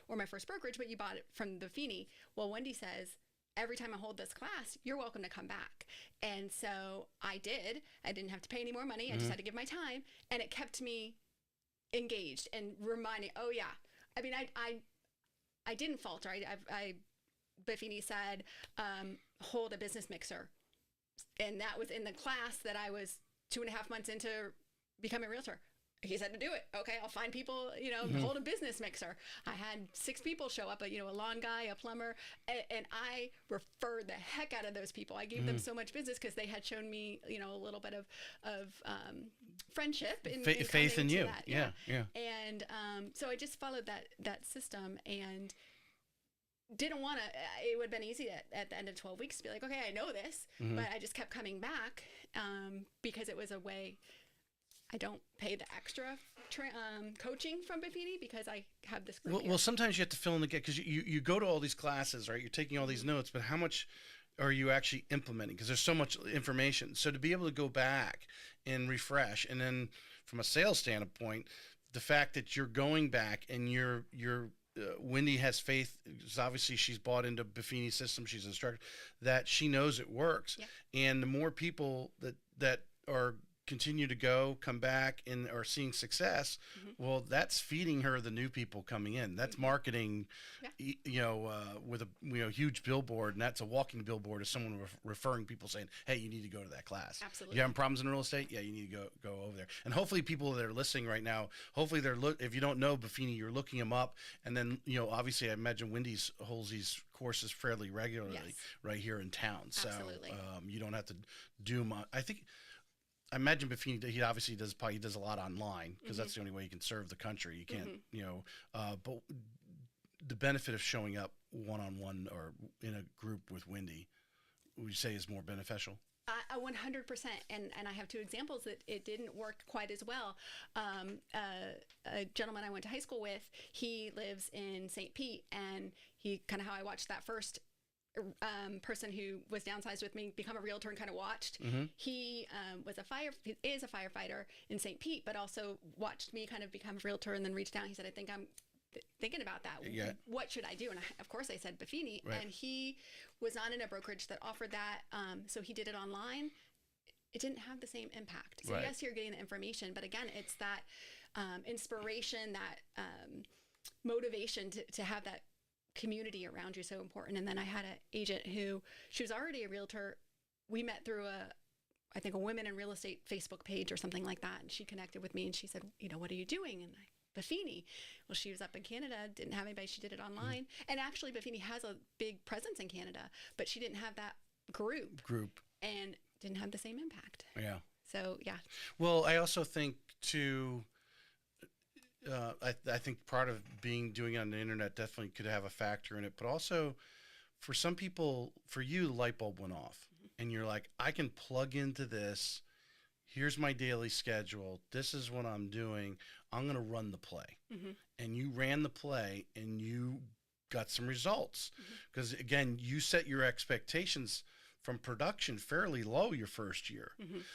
or my first brokerage, but you bought it from Buffini. Well, Wendy says, every time I hold this class, you're welcome to come back. And so I did. I didn't have to pay any more money. I just had to give my time. And it kept me engaged and reminding, oh, yeah. I mean, I didn't falter. Buffini said, hold a business mixer. And that was in the class that I was 2.5 months into becoming a realtor. He said to do it. Okay, I'll find people, hold a business mixer. I had 6 people show up, a lawn guy, a plumber, and I referred the heck out of those people. I gave them so much business because they had shown me, a little bit of friendship in faith in you. That. Yeah. And so I just followed that system and didn't want to. It would have been easy at the end of 12 weeks to be like, okay, I know this, but I just kept coming back because it was a way. I don't pay the extra coaching from Buffini because I have this group. Well, sometimes you have to fill in the gap because you go to all these classes, right? You're taking all these notes, but how much are you actually implementing? Because there's so much information. So to be able to go back and refresh, and then from a sales standpoint, the fact that you're going back and you're Wendy has faith, because obviously she's bought into Buffini's system. She's an instructor, that she knows it works. Yeah. And the more people that are continue to come back and are seeing success, well, that's feeding her the new people coming in. That's marketing, with a huge billboard, and that's a walking billboard of someone referring people saying, hey, you need to go to that class. Absolutely. You having problems in real estate? Yeah, you need to go over there. And hopefully people that are listening right now, hopefully if you don't know Buffini, you're looking him up. And then, obviously I imagine Wendy's holds these courses fairly regularly right here in town. Absolutely. So you don't have to do much. I imagine Buffini, he obviously does a lot online because that's the only way you can serve the country. You can't, but the benefit of showing up one-on-one or in a group with Wendy, would you say is more beneficial? 100%. And I have 2 examples that it didn't work quite as well. A gentleman I went to high school with, he lives in St. Pete, and he kind of how I watched that first person who was downsized with me become a realtor and kind of watched. He is a firefighter in St. Pete, but also watched me kind of become a realtor and then reached out. He said, I think I'm thinking about that. Yeah. What should I do? And of course I said Buffini, and he was not in a brokerage that offered that. So he did it online, it didn't have the same impact. So Right. yes, you're getting the information, but again, it's that inspiration, that motivation to have that community around you so important. And then I had an agent who, she was already a realtor. We met through I think a women in real estate Facebook page or something like that. And she connected with me and she said, what are you doing? And Buffini. Well, she was up in Canada, didn't have anybody. She did it online. And actually Buffini has a big presence in Canada, but she didn't have that group and didn't have the same impact. Yeah. So, yeah. Well, I also think too, I think part of doing it on the internet definitely could have a factor in it, but also for some people, for you, the light bulb went off and you're like, I can plug into this. Here's my daily schedule. This is what I'm doing. I'm going to run the play. And you ran the play and you got some results because again, you set your expectations from production fairly low your first year.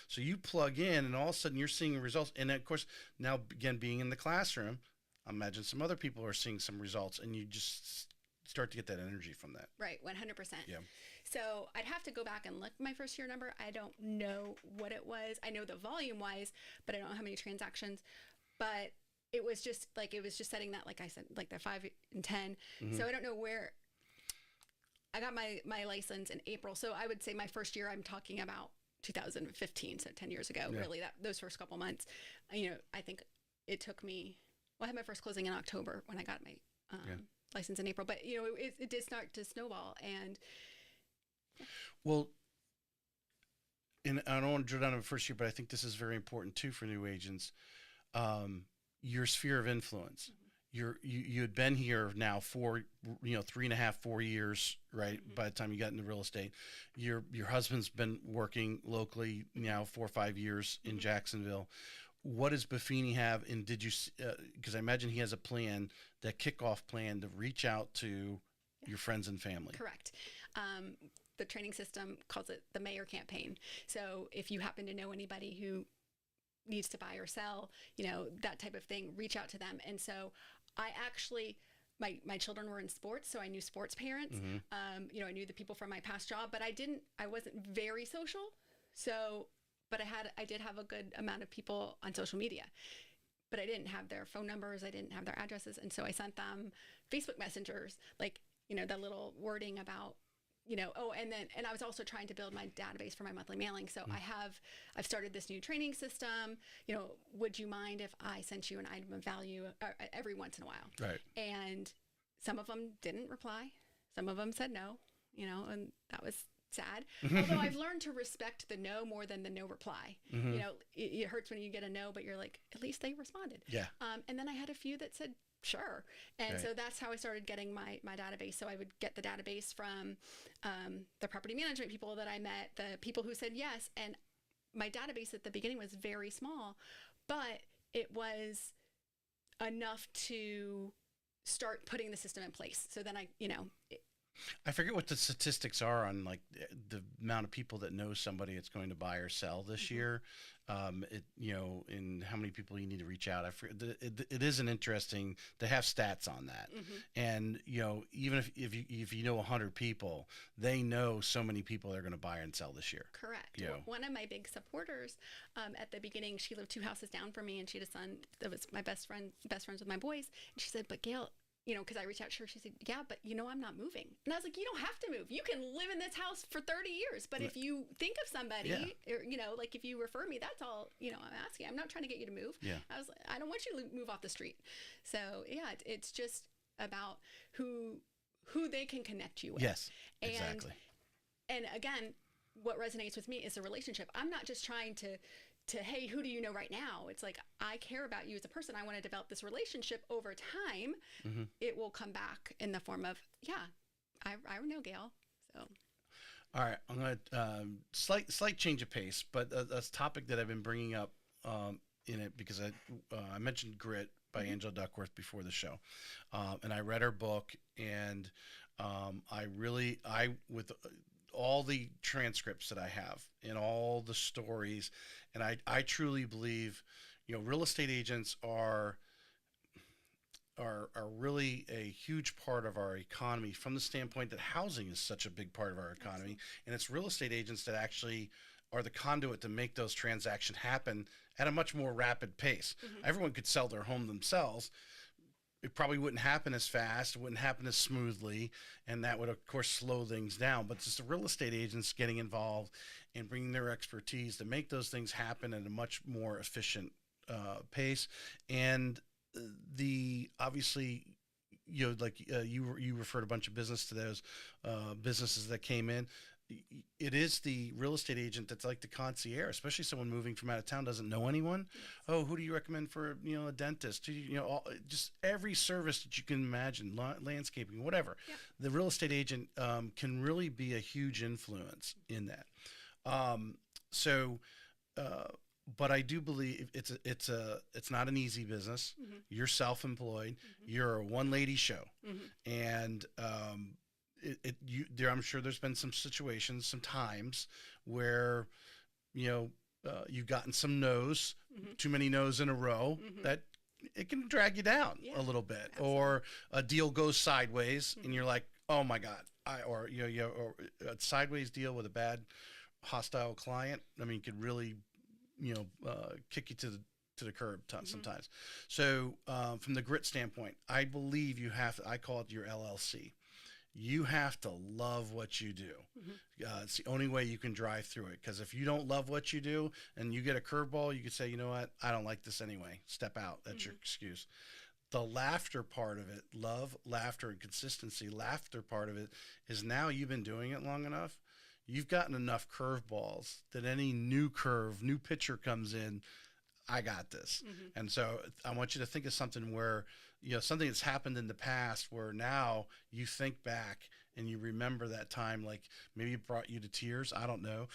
So you plug in and all of a sudden you're seeing results. And of course, now again, being in the classroom, I imagine some other people are seeing some results and you just start to get that energy from that. Right. 100%. Yeah. So I'd have to go back and look at my first year number. I don't know what it was. I know the volume wise, but I don't know how many transactions, but it was just setting that, like I said, like the 5 and 10. So I don't know where. I got my license in April. So I would say my first year, I'm talking about 2015. So 10 years ago, really, those first couple months, I think it took me, I had my first closing in October when I got my license in April, but it did start to snowball. And well, and I don't want to drill down on the first year, but I think this is very important too for new agents. Your sphere of influence. You had been here now for 3.5, 4 years, right? By the time you got into real estate, your husband's been working locally now 4 or 5 years in Jacksonville. What does Buffini have? And did you? Because I imagine he has a plan, that kickoff plan to reach out to your friends and family. Correct. The training system calls it the mayor campaign. So if you happen to know anybody who needs to buy or sell, that type of thing, reach out to them. And so I actually, my children were in sports, so I knew sports parents. I knew the people from my past job, but I wasn't very social. So, but I did have a good amount of people on social media, but I didn't have their phone numbers. I didn't have their addresses. And so I sent them Facebook messengers, like, the little wording about, and I was also trying to build my database for my monthly mailing. So I've started this new training system. Would you mind if I sent you an item of value every once in a while? Right. And some of them didn't reply. Some of them said no, and that was sad. Although I've learned to respect the no more than the no reply. It hurts when you get a no, but you're like, at least they responded. Yeah. And then I had a few that said, sure. And so that's how I started getting my database. So I would get the database from the property management people that I met, the people who said yes. And my database at the beginning was very small, but it was enough to start putting the system in place. So then I forget what the statistics are on like the amount of people that know somebody that's going to buy or sell this year. And how many people you need to reach out. I forget. It is an interesting to have stats on that. And even if you know 100 people, they know so many people they're going to buy and sell this year. Correct. Well, one of my big supporters at the beginning, she lived 2 houses down from me, and she had a son that was my best friends with my boys. And she said, "But Gail." Because I reached out to her, she said, "Yeah, but I'm not moving." And I was like, "You don't have to move. You can live in this house for 30 years. But if you think of somebody, or, like if you refer me, that's all, I'm asking. I'm not trying to get you to move." Yeah. I don't want you to move off the street. So yeah, it's just about who they can connect you with. Yes, exactly. And again, what resonates with me is a relationship. I'm not just trying to, hey, who do you know right now? It's like, I care about you as a person. I want to develop this relationship over time. It will come back in the form of, I know Gail. So, all right, I'm going to slight change of pace, but a topic that I've been bringing up in it because I mentioned Grit by Angela Duckworth before the show, and I read her book, and with all the transcripts that I have and all the stories, and I truly believe, real estate agents are really a huge part of our economy from the standpoint that housing is such a big part of our economy. Absolutely. And it's real estate agents that actually are the conduit to make those transactions happen at a much more rapid pace. Mm-hmm. Everyone could sell their home themselves. It probably wouldn't happen as fast, it wouldn't happen as smoothly, and that would, of course, slow things down. But it's just the real estate agents getting involved and bringing their expertise to make those things happen at a much more efficient pace. And obviously, you referred a bunch of business to those businesses that came in. It is the real estate agent that's like the concierge, especially someone moving from out of town doesn't know anyone. Yes. Oh, who do you recommend for a dentist? Just every service that you can imagine, landscaping, whatever. Yeah. The real estate agent can really be a huge influence in that. But I do believe it's not an easy business. Mm-hmm. You're self-employed. Mm-hmm. You're a one-lady show, Mm-hmm. and I'm sure there's been some situations, some times where, you've gotten some no's, Mm-hmm. too many no's in a row, Mm-hmm. that it can drag you down Yeah, a little bit, absolutely. or a deal goes sideways, Mm-hmm. and you're like, oh my God, or a sideways deal with a bad, hostile client. I mean, could really, kick you to the curb sometimes. So from the grit standpoint, I believe I call it your LLC. You have to love what you do. Mm-hmm. It's the only way you can drive through it. Because if you don't love what you do and you get a curveball, you could say, you know what, I don't like this anyway. Step out. That's your excuse. The laughter part of it, love, laughter, and consistency, laughter part of it is now you've been doing it long enough. You've gotten enough curveballs that any new pitcher comes in, I got this. Mm-hmm. And so I want you to think of something where, something that's happened in the past where now you think back and you remember that time, like maybe it brought you to tears. I don't know,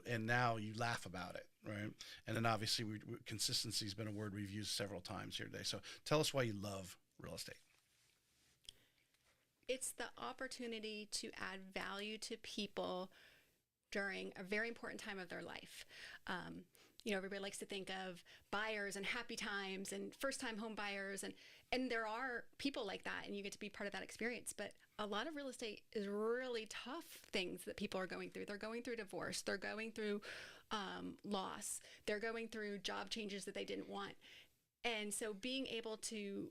and now you laugh about it. Right. And then obviously consistency has been a word we've used several times here today. So tell us why you love real estate. It's the opportunity to add value to people during a very important time of their life. Everybody likes to think of buyers and happy times and first-time home buyers, and there are people like that, and you get to be part of that experience. But a lot of real estate is really tough things that people are going through. They're going through divorce. They're going through loss. They're going through job changes that they didn't want. And so being able to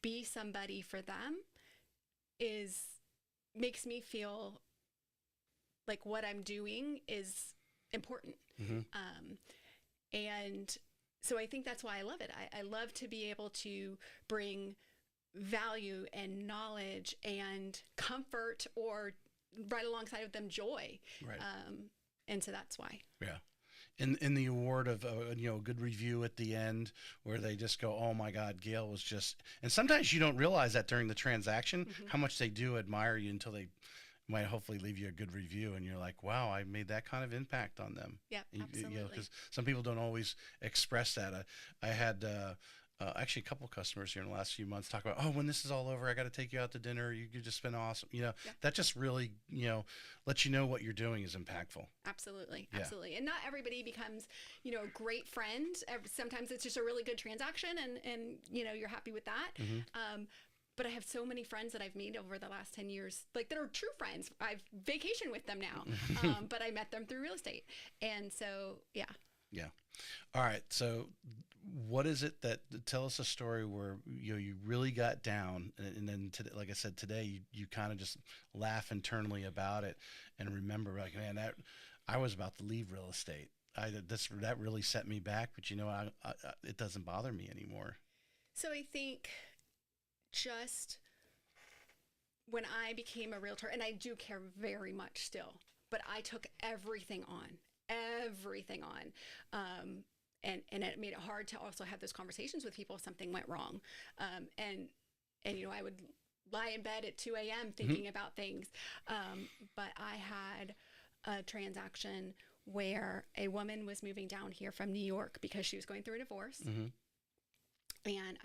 be somebody for them makes me feel like what I'm doing is important. Mm-hmm. And so I think that's why I love it. I love to be able to bring value and knowledge and comfort, or right alongside of them, joy. Right. And so that's why. Yeah. In the award of a good review at the end, where they just go, oh my God, Gail was just, and sometimes you don't realize that during the transaction, Mm-hmm. how much they do admire you until they might hopefully leave you a good review, and you're like, wow, I made that kind of impact on them. Yeah, absolutely. Because some people don't always express that. I had actually a couple customers here in the last few months talk about, oh, when this is all over, I got to take you out to dinner. You've just been awesome. Yeah. That just really, lets you know what you're doing is impactful. Absolutely. Yeah. Absolutely. And not everybody becomes, a great friend. Sometimes it's just a really good transaction, and you're happy with that. Mm-hmm. But I have so many friends that I've made over the last 10 years, like, that are true friends. I've vacationed with them now, but I met them through real estate. And so, yeah. Yeah. All right. So what is it tell us a story where, you really got down, and then today, like I said, today you kind of just laugh internally about it and remember, like, man, that I was about to leave real estate. That really set me back, but it doesn't bother me anymore. So I think just when I became a realtor, and I do care very much still, but I took everything on. And it made it hard to also have those conversations with people if something went wrong. And I would lie in bed at 2 a.m. thinking Mm-hmm. about about things. But I had a transaction where a woman was moving down here from New York because she was going through a divorce. Mm-hmm. And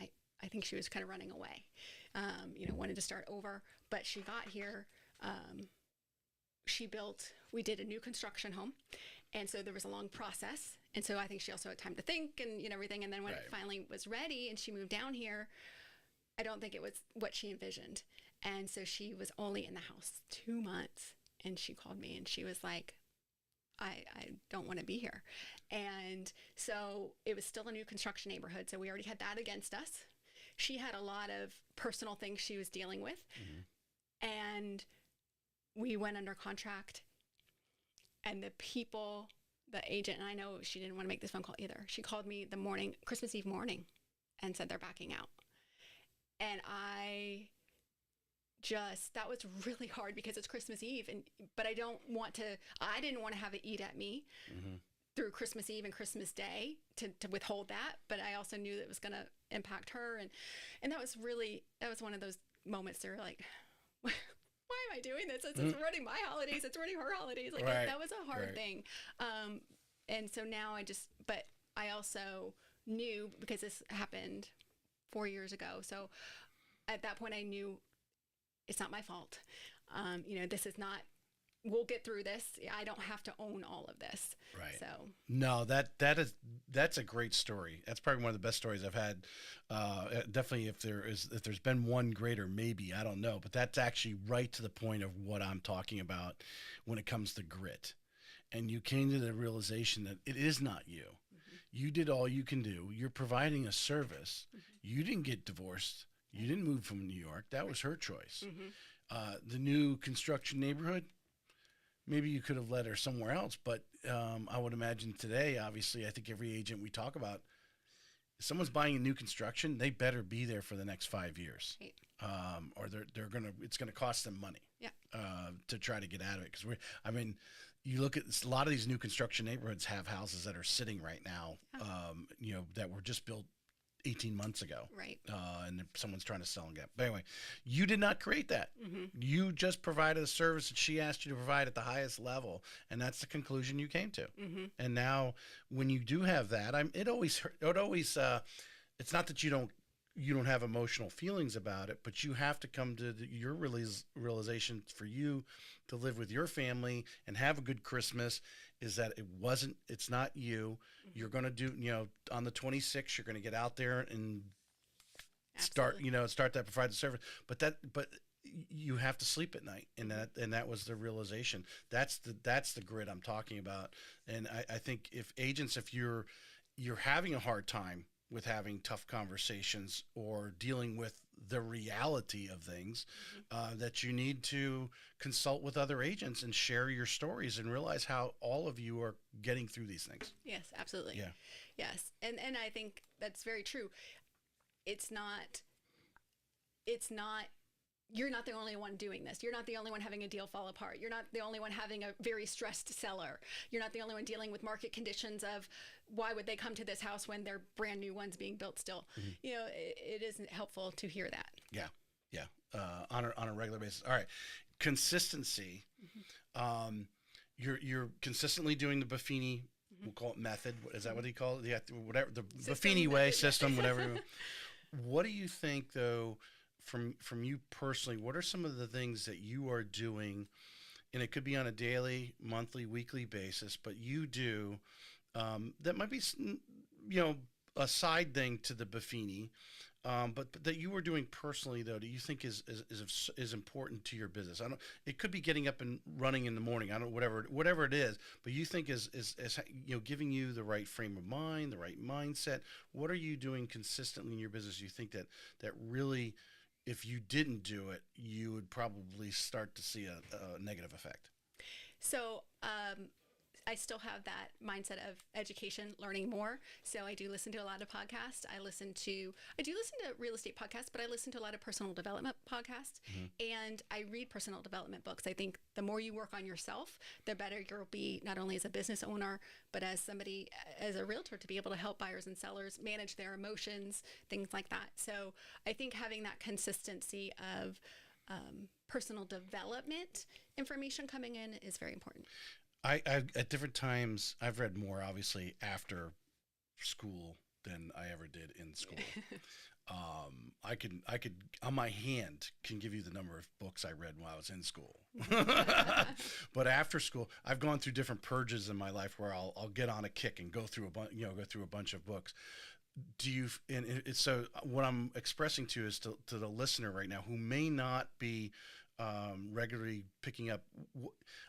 I think she was kind of running away, wanted to start over. But she got here. We did a new construction home. And so there was a long process. And so I think she also had time to think and everything. And then when it finally was ready and she moved down here, I don't think it was what she envisioned. And so she was only in the house 2 months. And she called me and she was like, I don't want to be here. And so it was still a new construction neighborhood. So we already had that against us. She had a lot of personal things she was dealing with. And we went under contract. And the agent, and I know she didn't want to make this phone call either. She called me Christmas Eve morning, and said they're backing out. And that was really hard because it's Christmas Eve, but I didn't want to have it eat at me through Christmas Eve and Christmas Day to withhold that. But I also knew that it was going to impact her. And that was one of those moments that were like, why am I doing this? It's ruining my holidays. It's ruining her holidays. Like that was a hard thing. And so now but I also knew, because this happened 4 years ago. So at that point I knew it's not my fault. This is not, we'll get through this. I don't have to own all of this. Right. So no, that's a great story. That's probably one of the best stories I've had. Definitely if there's been one greater, maybe, I don't know, but that's actually right to the point of what I'm talking about when it comes to grit. And you came to the realization that it is not you. You did all you can do. You're providing a service. You didn't get divorced. You didn't move from New York. That was her choice. The new construction neighborhood, maybe you could have led her somewhere else. But I would imagine today, obviously, I think every agent we talk about, if someone's buying a new construction, they better be there for the next 5 years. Right. Or it's gonna cost them money. Yeah. To try to get out of it. Because you look at this, a lot of these new construction neighborhoods have houses that are sitting right now, that were just built 18 months ago. Right. And someone's trying to sell and get. But anyway, you did not create that. You just provided a service that she asked you to provide at the highest level. And that's the conclusion you came to. And now when you do have that, it's not that you don't have emotional feelings about it, but you have to come to your realization for you to live with your family and have a good Christmas is that it's not you. You're going to do, on the 26th, you're going to get out there and start that provided service, but you have to sleep at night. And that was the realization. That's the grit I'm talking about. And I think if you're having a hard time with having tough conversations or dealing with the reality of things, that you need to consult with other agents and share your stories and realize how all of you are getting through these things. Yes, absolutely. Yeah. Yes. And I think that's very true. It's not, you're not the only one doing this. You're not the only one having a deal fall apart. You're not the only one having a very stressed seller. You're not the only one dealing with market conditions of why would they come to this house when they're brand new ones being built still. It isn't helpful to hear that. Yeah. Yeah. On a regular basis. All right. Consistency. You're consistently doing the Buffini, we'll call it method. Is that what he called it? Yeah. Whatever the Buffini way system, whatever. What do you think though, from you personally, what are some of the things that you are doing, and it could be on a daily, monthly, weekly basis, but you do, that might be, a side thing to the Buffini, but that you are doing personally though, do you think is important to your business? It could be getting up and running in the morning. Whatever it is, but you think is giving you the right frame of mind, the right mindset. What are you doing consistently in your business? You think that really, if you didn't do it, you would probably start to see a negative effect. So I still have that mindset of education, learning more. So I do listen to a lot of podcasts. I do listen to real estate podcasts, but I listen to a lot of personal development podcasts, and I read personal development books. I think the more you work on yourself, the better you'll be, not only as a business owner, but as a realtor, to be able to help buyers and sellers manage their emotions, things like that. So I think having that consistency of personal development information coming in is very important. I at different times, I've read more obviously after school than I ever did in school. I could on my hand can give you the number of books I read while I was in school. But after school, I've gone through different purges in my life where I'll get on a kick and go through a bunch of books. So what I'm expressing to is to the listener right now who may not be regularly picking up.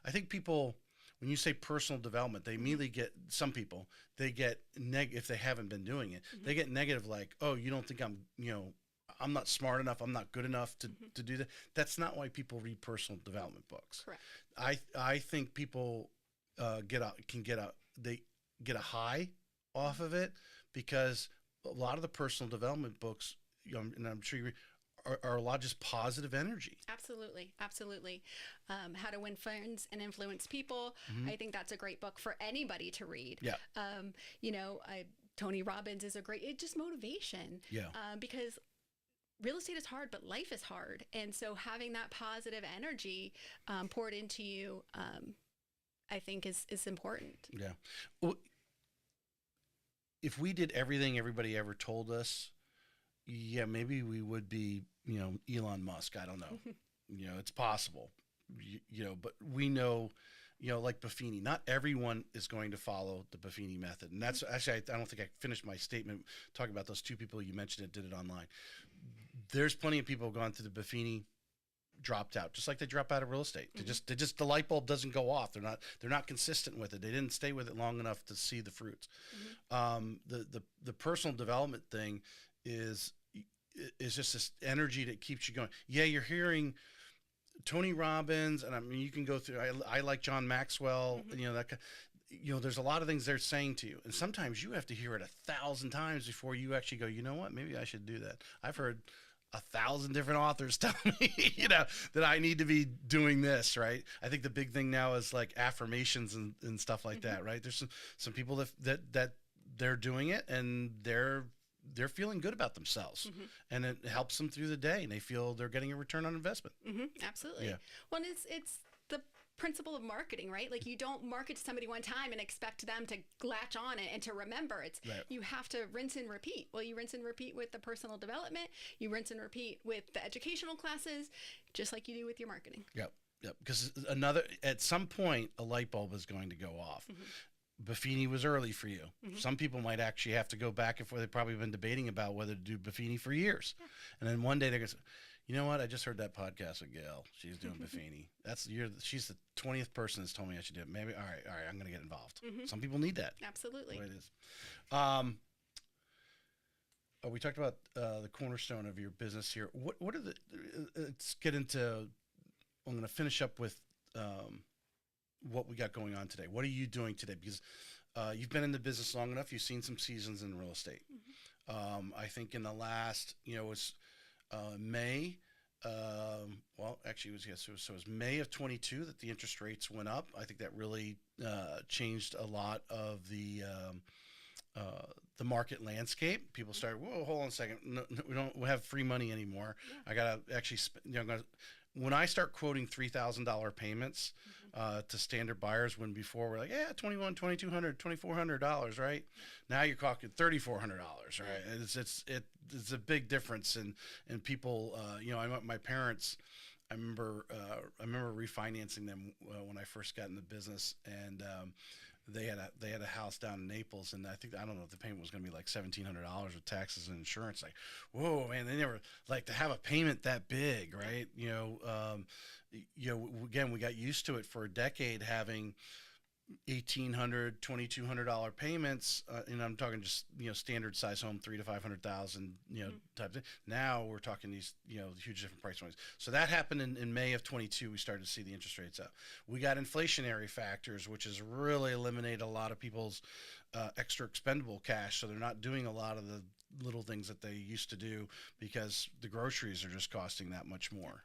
I think people, when you say personal development, they immediately get, some people, they get if they haven't been doing it, they get negative, like, oh, you don't think I'm not smart enough, I'm not good enough to do that. That's not why people read personal development books. Correct. I think people get a high off of it, because a lot of the personal development books, and I'm sure you read, are a lot of just positive energy. Absolutely. How to Win Friends and Influence People. I think that's a great book for anybody to read. Yeah. Tony Robbins is it's just motivation. Yeah. Because real estate is hard, but life is hard. And so having that positive energy poured into you, I think is important. Yeah. Well, if we did everything everybody ever told us, yeah, maybe we would be, Elon Musk. I don't know. It's possible, but we know, like Buffini, not everyone is going to follow the Buffini method. And that's actually, I don't think I finished my statement talking about those two people you mentioned that did it online. There's plenty of people who've gone through the Buffini, dropped out, just like they drop out of real estate. They just the light bulb doesn't go off. They're not consistent with it. They didn't stay with it long enough to see the fruits. The personal development thing is just this energy that keeps you going. Yeah, you're hearing Tony Robbins, and I mean, you can go through. I like John Maxwell. There's a lot of things they're saying to you, and sometimes you have to hear it 1,000 times before you actually go, you know what? Maybe I should do that. I've heard 1,000 different authors tell me, that I need to be doing this, right? I think the big thing now is like affirmations and stuff like that, right? There's some people that they're doing it, and they're feeling good about themselves, and it helps them through the day, and they feel they're getting a return on investment. Absolutely. Yeah. Well, it's the principle of marketing, right? Like, you don't market to somebody one time and expect them to latch on it and to remember. You have to rinse and repeat. Well, you rinse and repeat with the personal development, you rinse and repeat with the educational classes, just like you do with your marketing. Yep. Because at some point, a light bulb is going to go off. Buffini was early for you. Some people might actually have to go back and forth. They've probably been debating about whether to do Buffini for years. And then one day they're going to say, you know what? I just heard that podcast with Gail. She's doing Buffini. She's the 20th person that's told me I should do it. Maybe, all right, I'm going to get involved. Some people need that. Absolutely. That's the way it is. We talked about the cornerstone of your business here. What are let's get into, I'm going to finish up with what we got going on today. What are you doing today? Because you've been in the business long enough. You've seen some seasons in real estate. I think in the last, it was May. Actually, it was May of 22 that the interest rates went up. I think that really changed a lot of the market landscape. People started, whoa, hold on a second. No, we have free money anymore. I gotta actually, when I start quoting $3,000 payments to standard buyers, when before we're like, yeah, $2,100, $2,200, $2,400, right? Now you're talking $3,400, right? It's a big difference, and people, my parents, I remember refinancing them when I first got in the business, and they had a house down in Naples, and I don't know if the payment was going to be like $1,700 with taxes and insurance. Like, whoa, man, they never like to have a payment that big, right? Again, we got used to it for a decade having $1,800, $2,200 payments, and I'm talking just standard size home, $300,000 to $500,000, type of thing. Now we're talking these huge different price points. So that happened in May of 22. We started to see the interest rates up. We got inflationary factors, which has really eliminated a lot of people's extra expendable cash. So they're not doing a lot of the little things that they used to do because the groceries are just costing that much more,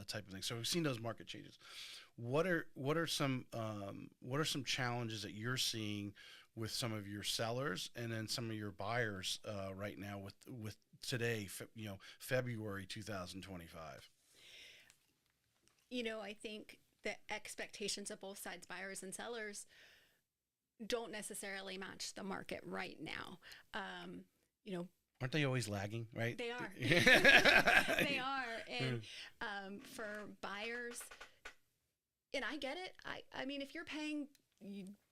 type of thing. So we've seen those market changes. What are some challenges that you're seeing with some of your sellers and then some of your buyers right now with today, February 2025? I think the expectations of both sides, buyers and sellers, don't necessarily match the market right now. Aren't they always lagging, right? They are. They are. And for buyers, and I get it. I mean, if you're paying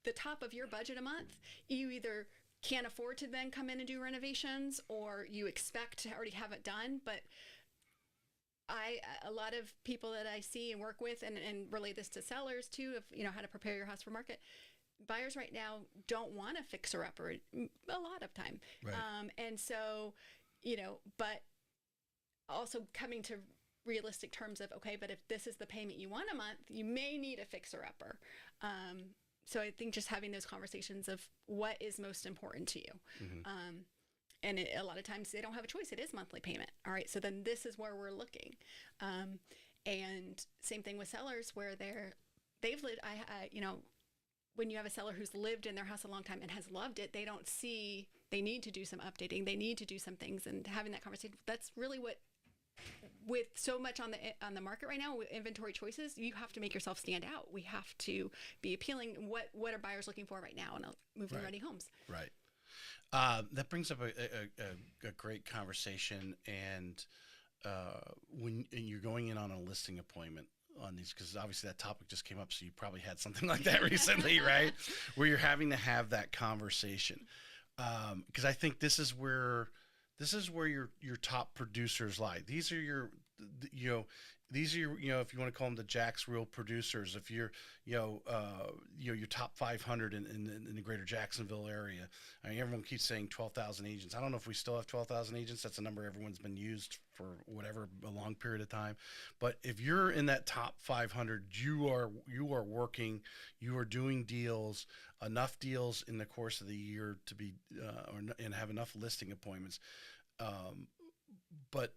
the top of your budget a month, you either can't afford to then come in and do renovations, or you expect to already have it done. But a lot of people that I see and work with and relate this to sellers too, of, how to prepare your house for market. Buyers right now don't want a fixer-upper a lot of time. Right. And so, but also coming to realistic terms of, okay, but if this is the payment you want a month, you may need a fixer-upper. So I think just having those conversations of what is most important to you. Mm-hmm. And a lot of times they don't have a choice. It is monthly payment. All right. So then this is where we're looking. And same thing with sellers where they've lived, when you have a seller who's lived in their house a long time and has loved it, they don't see, they need to do some updating. They need to do some things, and having that conversation, that's really what, with so much on the market right now with inventory choices, you have to make yourself stand out. We have to be appealing. What are buyers looking for right now in move-in ready homes? Right. That brings up a great conversation, and when you're going in on a listing appointment on these, because obviously that topic just came up, so you probably had something like that recently, right? Where you're having to have that conversation, because I think this is where your top producers lie. These are your if you want to call them the Jack's real producers. If you're your top 500 in the greater Jacksonville area. I mean, everyone keeps saying 12,000 agents. I don't know if we still have 12,000 agents. That's a number everyone's been used for whatever, a long period of time. But if you're in that top 500, you are working, you are doing deals, enough deals in the course of the year to be and have enough listing appointments. But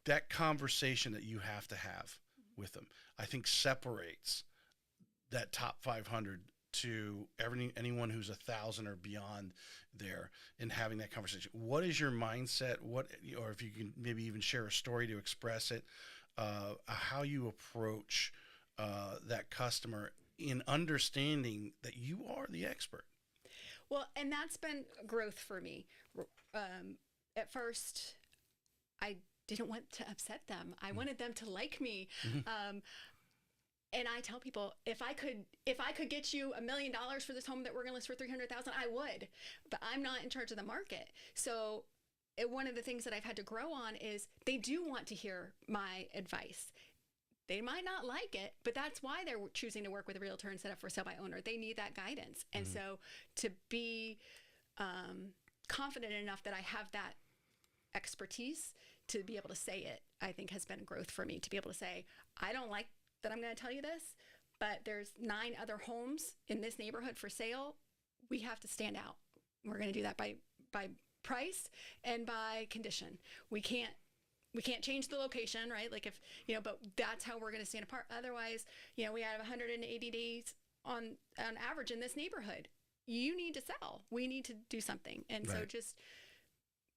that conversation that you have to have with them, I think, separates that top 500 to anyone who's 1,000 or beyond there, and having that conversation. What is your mindset? Or if you can maybe even share a story to express it, how you approach that customer in understanding that you are the expert. Well, and that's been growth for me. At first, I didn't want to upset them. I wanted them to like me. Mm-hmm. And I tell people, if I could get you $1 million for this home that we're going to list for $300,000, I would. But I'm not in charge of the market. So one of the things that I've had to grow on is they do want to hear my advice. They might not like it, but that's why they're choosing to work with a realtor instead of for sale by owner. They need that guidance. And mm-hmm. so to be confident enough that I have that expertise to be able to say it, I think has been growth for me. To be able to say, I don't like that I'm going to tell you this, but there's 9 other homes in this neighborhood for sale. We have to stand out. We're going to do that by price and by condition. We can't change the location, right? Like but that's how we're going to stand apart. Otherwise, we have 180 days on average in this neighborhood. You need to sell. We need to do something. And right. So just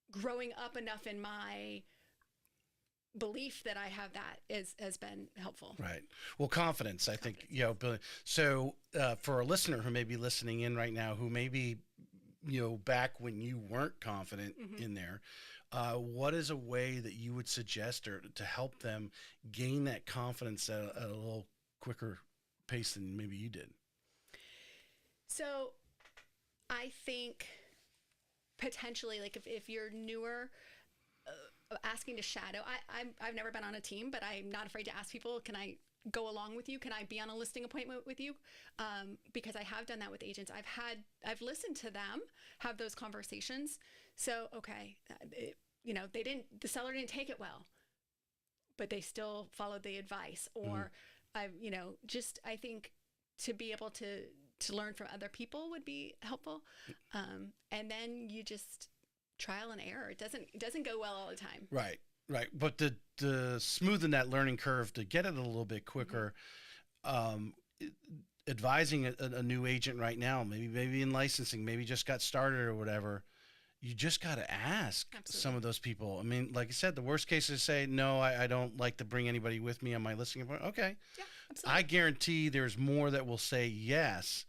growing up enough in my belief that I have that has been helpful. Right. Well, confidence, I think, so for a listener who may be listening in right now, who may be, back when you weren't confident mm-hmm. in there, what is a way that you would suggest or to help them gain that confidence at a little quicker pace than maybe you did? So I think potentially, like if you're newer, asking to shadow. I've never been on a team, but I'm not afraid to ask people, can I go along with you? Can I be on a listing appointment with you? Because I have done that with agents. I've listened to them have those conversations. So, okay, the seller didn't take it well, but they still followed the advice. Or mm-hmm. I think to be able to learn from other people would be helpful. And then you just trial and error. It doesn't go well all the time. Right. But to smoothen that learning curve, to get it a little bit quicker, mm-hmm. Advising a new agent right now, maybe in licensing, maybe just got started or whatever, you just got to ask Absolutely. Some of those people. I mean, like I said, the worst case is say, no, I don't like to bring anybody with me on my listing appointment. Okay. Yeah, absolutely. I guarantee there's more that will say yes.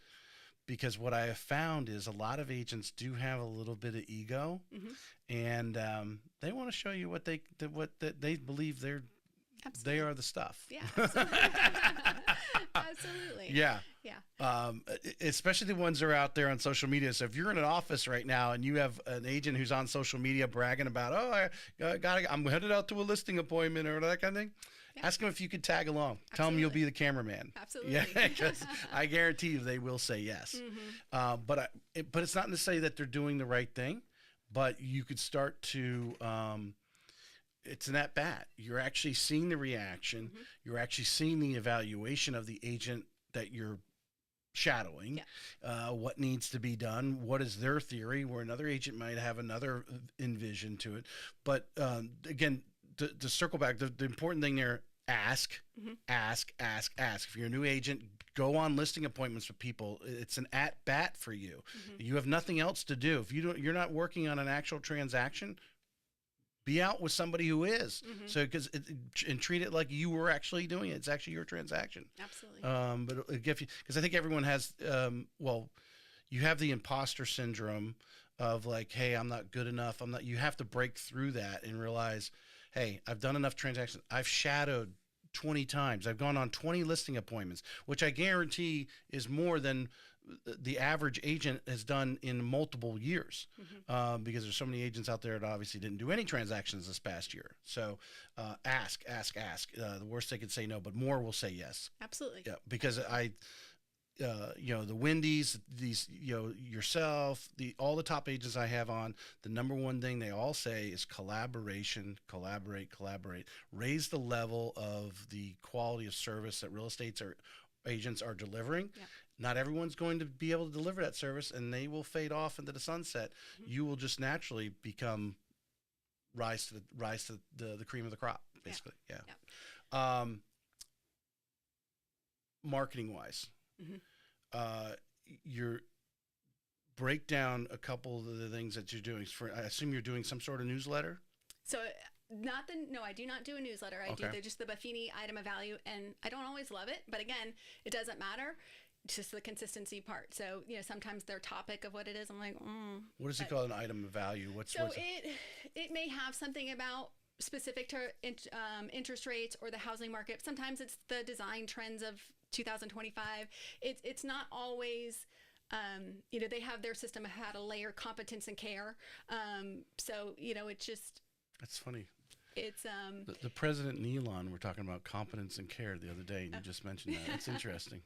Because what I have found is a lot of agents do have a little bit of ego, mm-hmm. and they want to show you what they believe they're They are the stuff. Yeah, absolutely. Absolutely. Yeah. Yeah. Especially the ones that are out there on social media. So if you're in an office right now and you have an agent who's on social media bragging about, I'm headed out to a listing appointment or that kind of thing, ask them if you could tag along. Absolutely. Tell them you'll be the cameraman. Absolutely. Yeah, because I guarantee you they will say yes. Mm-hmm. But it's not necessarily that they're doing the right thing, but you could start to it's an at bat. You're actually seeing the reaction. Mm-hmm. You're actually seeing the evaluation of the agent that you're shadowing. Yeah. What needs to be done? What is their theory? Where another agent might have another envision to it. But again, to circle back, the important thing there: ask. If you're a new agent, go on listing appointments with people. It's an at bat for you. Mm-hmm. You have nothing else to do. If you're not working on an actual transaction, be out with somebody who is. Mm-hmm. So and treat it like you were actually doing it. It's actually your transaction. Absolutely. But because I think everyone has, you have the imposter syndrome of like, hey, I'm not good enough. You have to break through that and realize, hey, I've done enough transactions. I've shadowed 20 times. I've gone on 20 listing appointments, which I guarantee is more than the average agent has done in multiple years. Mm-hmm. Because there's so many agents out there that obviously didn't do any transactions this past year. So ask. The worst they could say no, but more will say yes. Absolutely. Yeah, because the Wendy's, these, yourself, all the top agents I have on, the number one thing they all say is collaboration, collaborate. Raise the level of the quality of service that real estate agents are delivering. Yeah. Not everyone's going to be able to deliver that service, and they will fade off into the sunset. Mm-hmm. You will just naturally rise to the cream of the crop, basically. Yeah. Marketing wise. Mm-hmm. Your break down a couple of the things that you're doing. I assume you're doing some sort of newsletter. So I do not do a newsletter. I do just the Buffini item of value, and I don't always love it, but again, it doesn't matter. It's just the consistency part. So, sometimes their topic of what it is, I'm like, What does he call an item of value? It may have something about specific to interest rates or the housing market. Sometimes it's the design trends of 2025. It's not always, they have their system of how to layer competence and care. It's just. That's funny. It's the president and Elon were talking about competence and care the other day, and you just mentioned that. It's interesting.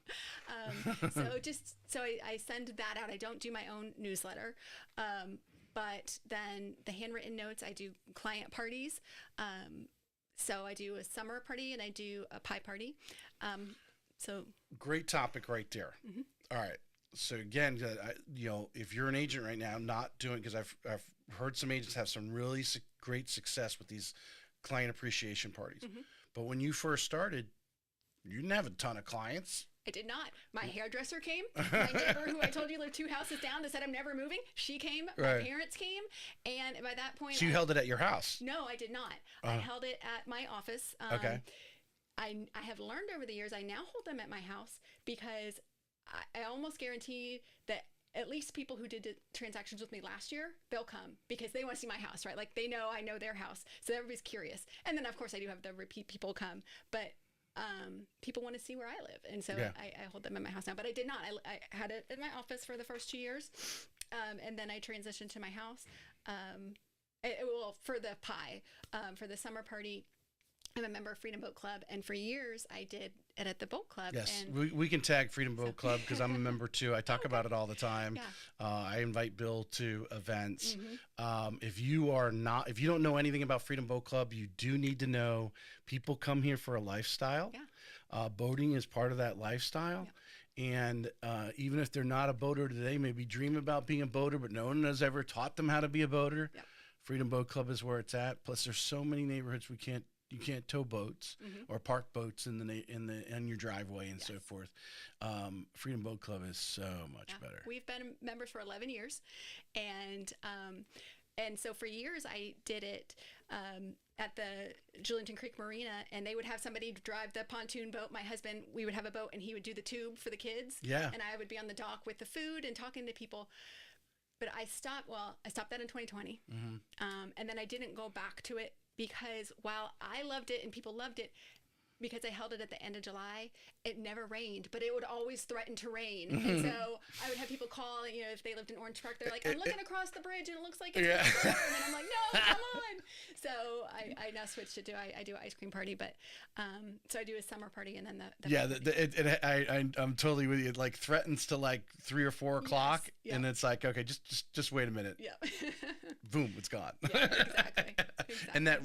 I send that out. I don't do my own newsletter, but then the handwritten notes, I do client parties. So I do a summer party and I do a pie party. Great topic right there. Mm-hmm. All right. So again, if you're an agent right now, not doing, because I've heard some agents have some really great success with these client appreciation parties. Mm-hmm. But when you first started, you didn't have a ton of clients. I did not. My hairdresser came. My neighbor, who I told you lived 2 houses down, that said I'm never moving, she came. Right. My parents came, and by that point, so you held it at your house? No, I did not. I held it at my office. Okay. I have learned over the years. I now hold them at my house because I almost guarantee that at least people who did transactions with me last year, they'll come because they want to see my house, right? Like I know their house. So everybody's curious. And then of course I do have the repeat people come, but people want to see where I live. And so I hold them at my house now, but I did not. I had it in my office for the first 2 years. And then I transitioned to my house. For the pie, for the summer party, I'm a member of Freedom Boat Club, and for years I did it at the boat club. Yes, we can tag Freedom Boat Club because I'm a member too. I talk about it all the time. Yeah. I invite Bill to events. Mm-hmm. If you don't know anything about Freedom Boat Club, you do need to know. People come here for a lifestyle. Yeah. Boating is part of that lifestyle. Yeah. And even if they're not a boater today, maybe dream about being a boater, but no one has ever taught them how to be a boater. Yeah. Freedom Boat Club is where it's at. Plus, there's so many neighborhoods you can't tow boats or park boats in your driveway and so forth. Freedom Boat Club is so much better. We've been members for 11 years, and so for years I did it at the Julington Creek Marina, and they would have somebody drive the pontoon boat. My husband, we would have a boat, and he would do the tube for the kids. Yeah, and I would be on the dock with the food and talking to people. But I stopped that in 2020, and then I didn't go back to it because while I loved it and people loved it, because I held it at the end of July, it never rained, but it would always threaten to rain. And so I would have people call, if they lived in Orange Park, they're like, I'm looking across the bridge and it looks like it's going to storm. And I'm like, no, come on. So I now switched to I do an ice cream party, but so I do a summer party and then I'm totally with you. It like threatens to like 3 or 4 o'clock, and it's like, okay, just wait a minute. Yeah. Boom, it's gone. Yeah, exactly. And the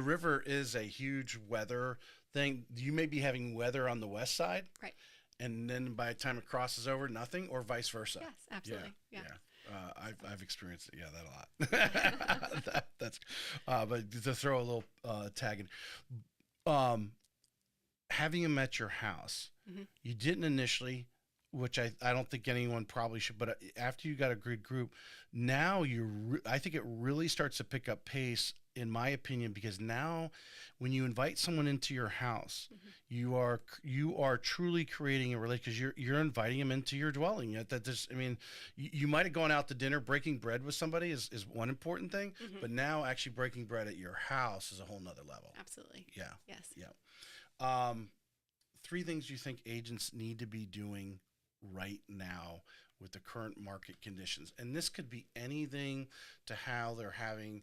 river is a huge weather thing. You may be having weather on the west side, right? And then by the time it crosses over, nothing, or vice versa. Yes, absolutely. Yeah. I've experienced it. Yeah, that a lot. That's but to throw a little tag in, having them at your house, you didn't initially, which I don't think anyone probably should, but after you got a good group, now I think it really starts to pick up pace, in my opinion, because now when you invite someone into your house, you are truly creating a relationship, because you're inviting them into your dwelling. You might have gone out to dinner. Breaking bread with somebody is one important thing, but now actually breaking bread at your house is a whole nother level. Absolutely. Yeah. Yes. Yeah. 3 things you think agents need to be doing right now with the current market conditions, and this could be anything to how they're having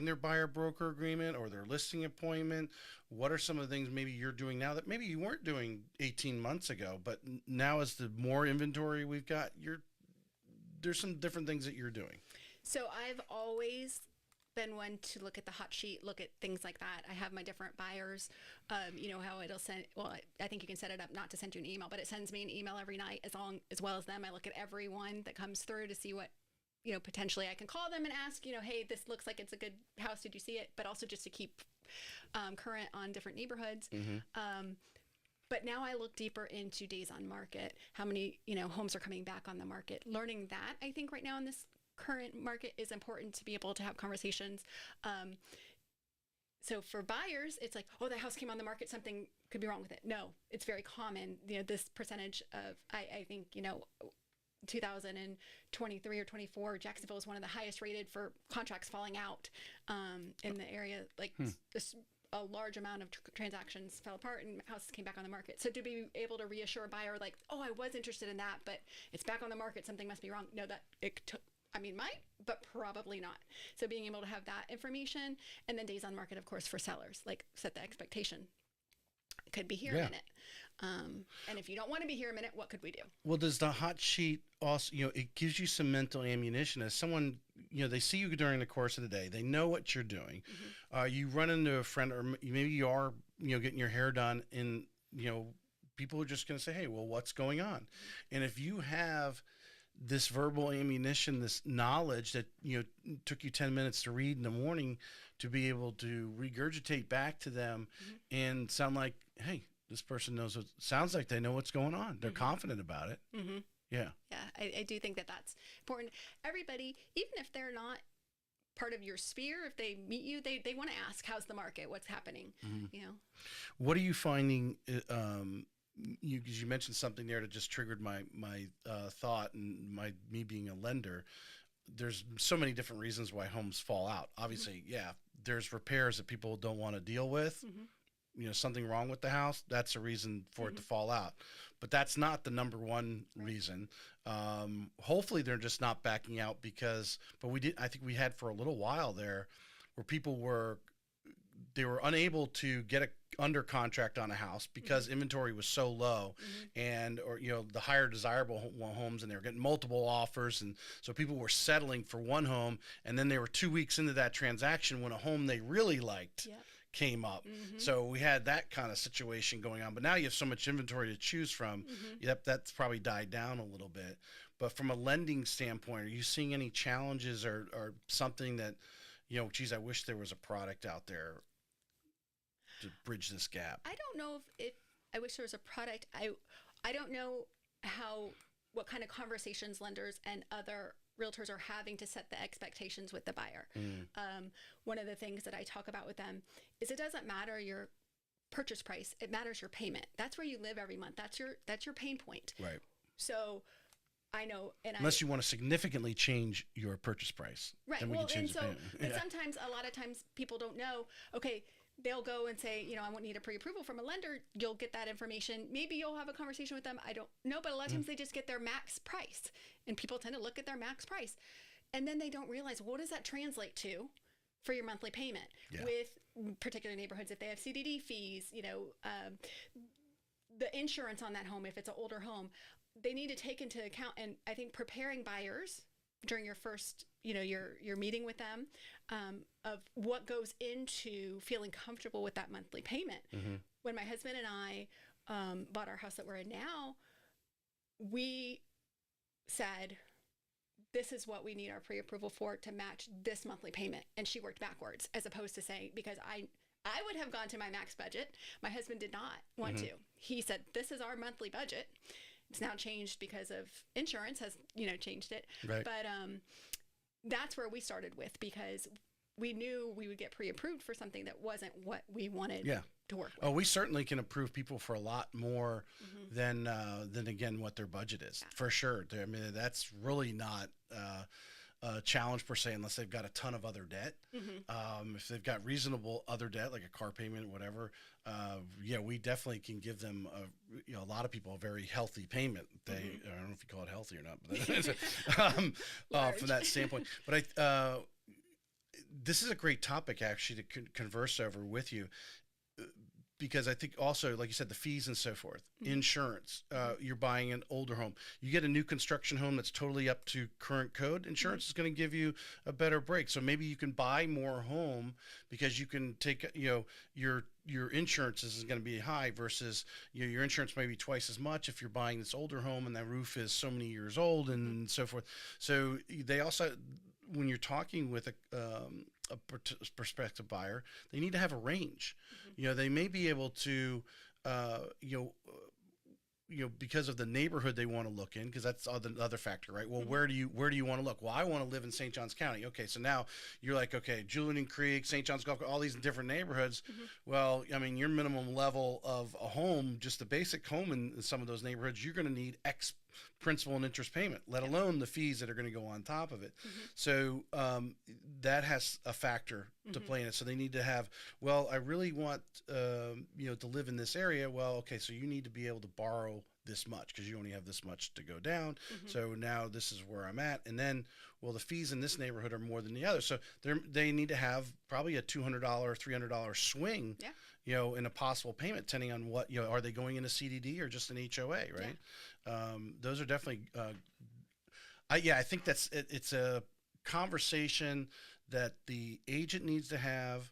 their buyer broker agreement or their listing appointment. What are some of the things maybe you're doing now that maybe you weren't doing 18 months ago, but now as the more inventory we've got, there's some different things that you're doing? So I've always been one to look at the hot sheet, look at things like that. I have my different buyers, how it'll send, I think you can set it up not to send you an email, but it sends me an email every night as well as them. I look at every one that comes through to see what, potentially I can call them and ask, hey, this looks like it's a good house. Did you see it? But also just to keep current on different neighborhoods. But now I look deeper into days on market, how many, homes are coming back on the market. Learning that, I think right now in this current market is important to be able to have conversations. So for buyers, it's like, oh, the house came on the market, something could be wrong with it. No, it's very common. This percentage of, I think, 2023 or 24, Jacksonville is one of the highest rated for contracts falling out in the area. Like a large amount of transactions fell apart and houses came back on the market. So to be able to reassure a buyer, like, oh, I was interested in that, but it's back on the market, something must be wrong. No, that it took, might, but probably not. So being able to have that information, and then days on market, of course, for sellers, like set the expectation. It could be here a minute. And if you don't want to be here a minute, what could we do? Well, does the hot sheet also, it gives you some mental ammunition as someone, they see you during the course of the day. They know what you're doing. You run into a friend, or maybe you are, getting your hair done, and, people are just going to say, hey, well, what's going on? And if you have this verbal ammunition, this knowledge that, took you 10 minutes to read in the morning, to be able to regurgitate back to them and sound like, hey, this person sounds like they know what's going on. They're confident about it. Yeah. Yeah. I do think that that's important. Everybody, even if they're not part of your sphere, if they meet you, they want to ask, how's the market? What's happening? What are you finding, because you mentioned something there that just triggered my thought, and me being a lender. There's so many different reasons why homes fall out. Obviously, there's repairs that people don't want to deal with. Something wrong with the house, that's a reason for it to fall out. But that's not the number one reason. Hopefully they're just not backing out I think we had for a little while there where people were unable to get under contract on a house because inventory was so low, or the higher desirable homes, and they were getting multiple offers, and so people were settling for one home, and then they were 2 weeks into that transaction when a home they really liked came up. So we had that kind of situation going on, but now you have so much inventory to choose from. That's probably died down a little bit. But from a lending standpoint, are you seeing any challenges or something that, geez, I wish there was a product out there to bridge this gap? I don't know if I wish there was a product. I don't know what kind of conversations lenders and other realtors are having to set the expectations with the buyer. One of the things that I talk about with them is it doesn't matter your purchase price, it matters your payment. That's where you live every month. That's your pain point. Right. So I know, and unless you want to significantly change your purchase price, right? then we Well, can change and so, the payment. but sometimes, a lot of times, people don't know. Okay, they'll go and say, I won't need a pre-approval from a lender. You'll get that information. Maybe you'll have a conversation with them. I don't know, but a lot of times they just get their max price, and people tend to look at their max price, and then they don't realize, what does that translate to for your monthly payment with particular neighborhoods if they have CDD fees, the insurance on that home if it's an older home. They need to take into account, and I think preparing buyers during your first, your meeting with them, of what goes into feeling comfortable with that monthly payment. When my husband and I bought our house that we're in now, we said, this is what we need our pre-approval for to match this monthly payment. And she worked backwards, as opposed to saying, because I would have gone to my max budget. My husband did not want to. He said, this is our monthly budget. It's now changed because of insurance has, changed it. Right. But that's where we started with, because we knew we would get pre-approved for something that wasn't what we wanted to work with. Oh, we certainly can approve people for a lot more than again, what their budget is, for sure. I mean, that's really not a challenge per se, unless they've got a ton of other debt. If they've got reasonable other debt, like a car payment or whatever, we definitely can give them a lot of people a very healthy payment. I don't know if you call it healthy or not, but from that standpoint. But this is a great topic actually to converse over with you. Because I think also, like you said, the fees and so forth, insurance, you're buying an older home. You get a new construction home that's totally up to current code. Insurance is going to give you a better break. So maybe you can buy more home because you can take, your insurance is going to be high versus your insurance may be twice as much if you're buying this older home and that roof is so many years old and so forth. So they also, when you're talking with a prospective buyer, they need to have a range. They may be able to, because of the neighborhood they want to look in, because that's the other factor, right? Well, where do you want to look? Well, I want to live in St. Johns County. Okay, so now you're like, okay, Julian Creek, St. Johns Gulf, all these different neighborhoods. Well, I mean, your minimum level of a home, just a basic home in some of those neighborhoods, you're going to need X principal and interest payment, let alone the fees that are going to go on top of it. So that has a factor to play in it. So they need to have, well, I really want, to live in this area. Well, okay, so you need to be able to borrow this much because you only have this much to go down. So now this is where I'm at. And then, well, the fees in this neighborhood are more than the other. So they need to have probably a $200, $300 swing, in a possible payment, depending on what, are they going in a CDD or just an HOA, right? Those are definitely, I think that's, it's a conversation that the agent needs to have.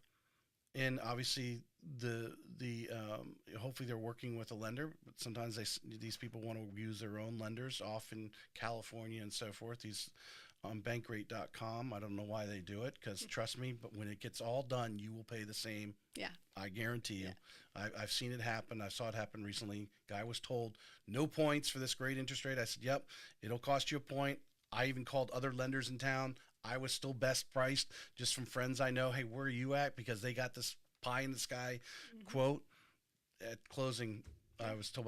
And obviously the hopefully they're working with a lender, but sometimes these people want to use their own lenders off in California and so forth. These on bankrate.com. I don't know why they do it, because trust me, but when it gets all done, you will pay the same. I guarantee you. I've seen it happen. I saw it happen recently. Guy was told no points for this great interest rate. I said, yep, it'll cost you a point. I even called other lenders in town. I was still best priced just from friends I know. Hey, where are you at? Because they got this pie in the sky quote at closing. I was told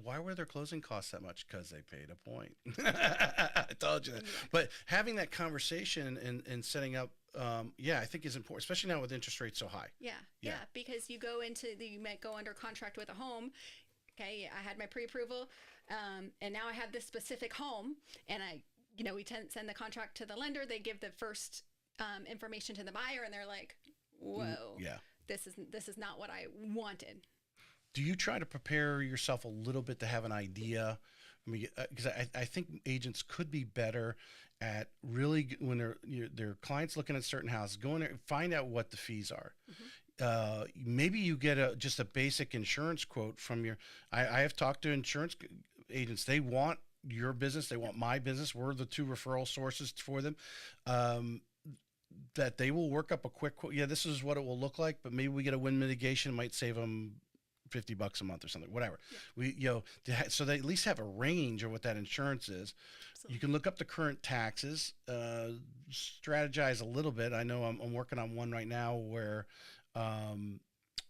why were their closing costs that much? Because they paid a point. I told you that. But having that conversation and setting up, I think is important, especially now with interest rates so high. Yeah. Because you might go under contract with a home. Okay, I had my pre-approval, and now I have this specific home, and we send the contract to the lender. They give the first information to the buyer, and they're like, "Whoa, this is not what I wanted." Do you try to prepare yourself a little bit to have an idea? I mean, because I think agents could be better at really, when their clients looking at certain houses, go in there and find out what the fees are. Maybe you get just a basic insurance quote from I have talked to insurance agents. They want your business. They want my business. We're the two referral sources for them. That they will work up a quick quote. Yeah, this is what it will look like, but maybe we get a wind mitigation. It might save them $50 a month or something, whatever. We, so they at least have a range of what that insurance is. Absolutely. You can look up the current taxes, strategize a little bit. I know I'm working on one right now where,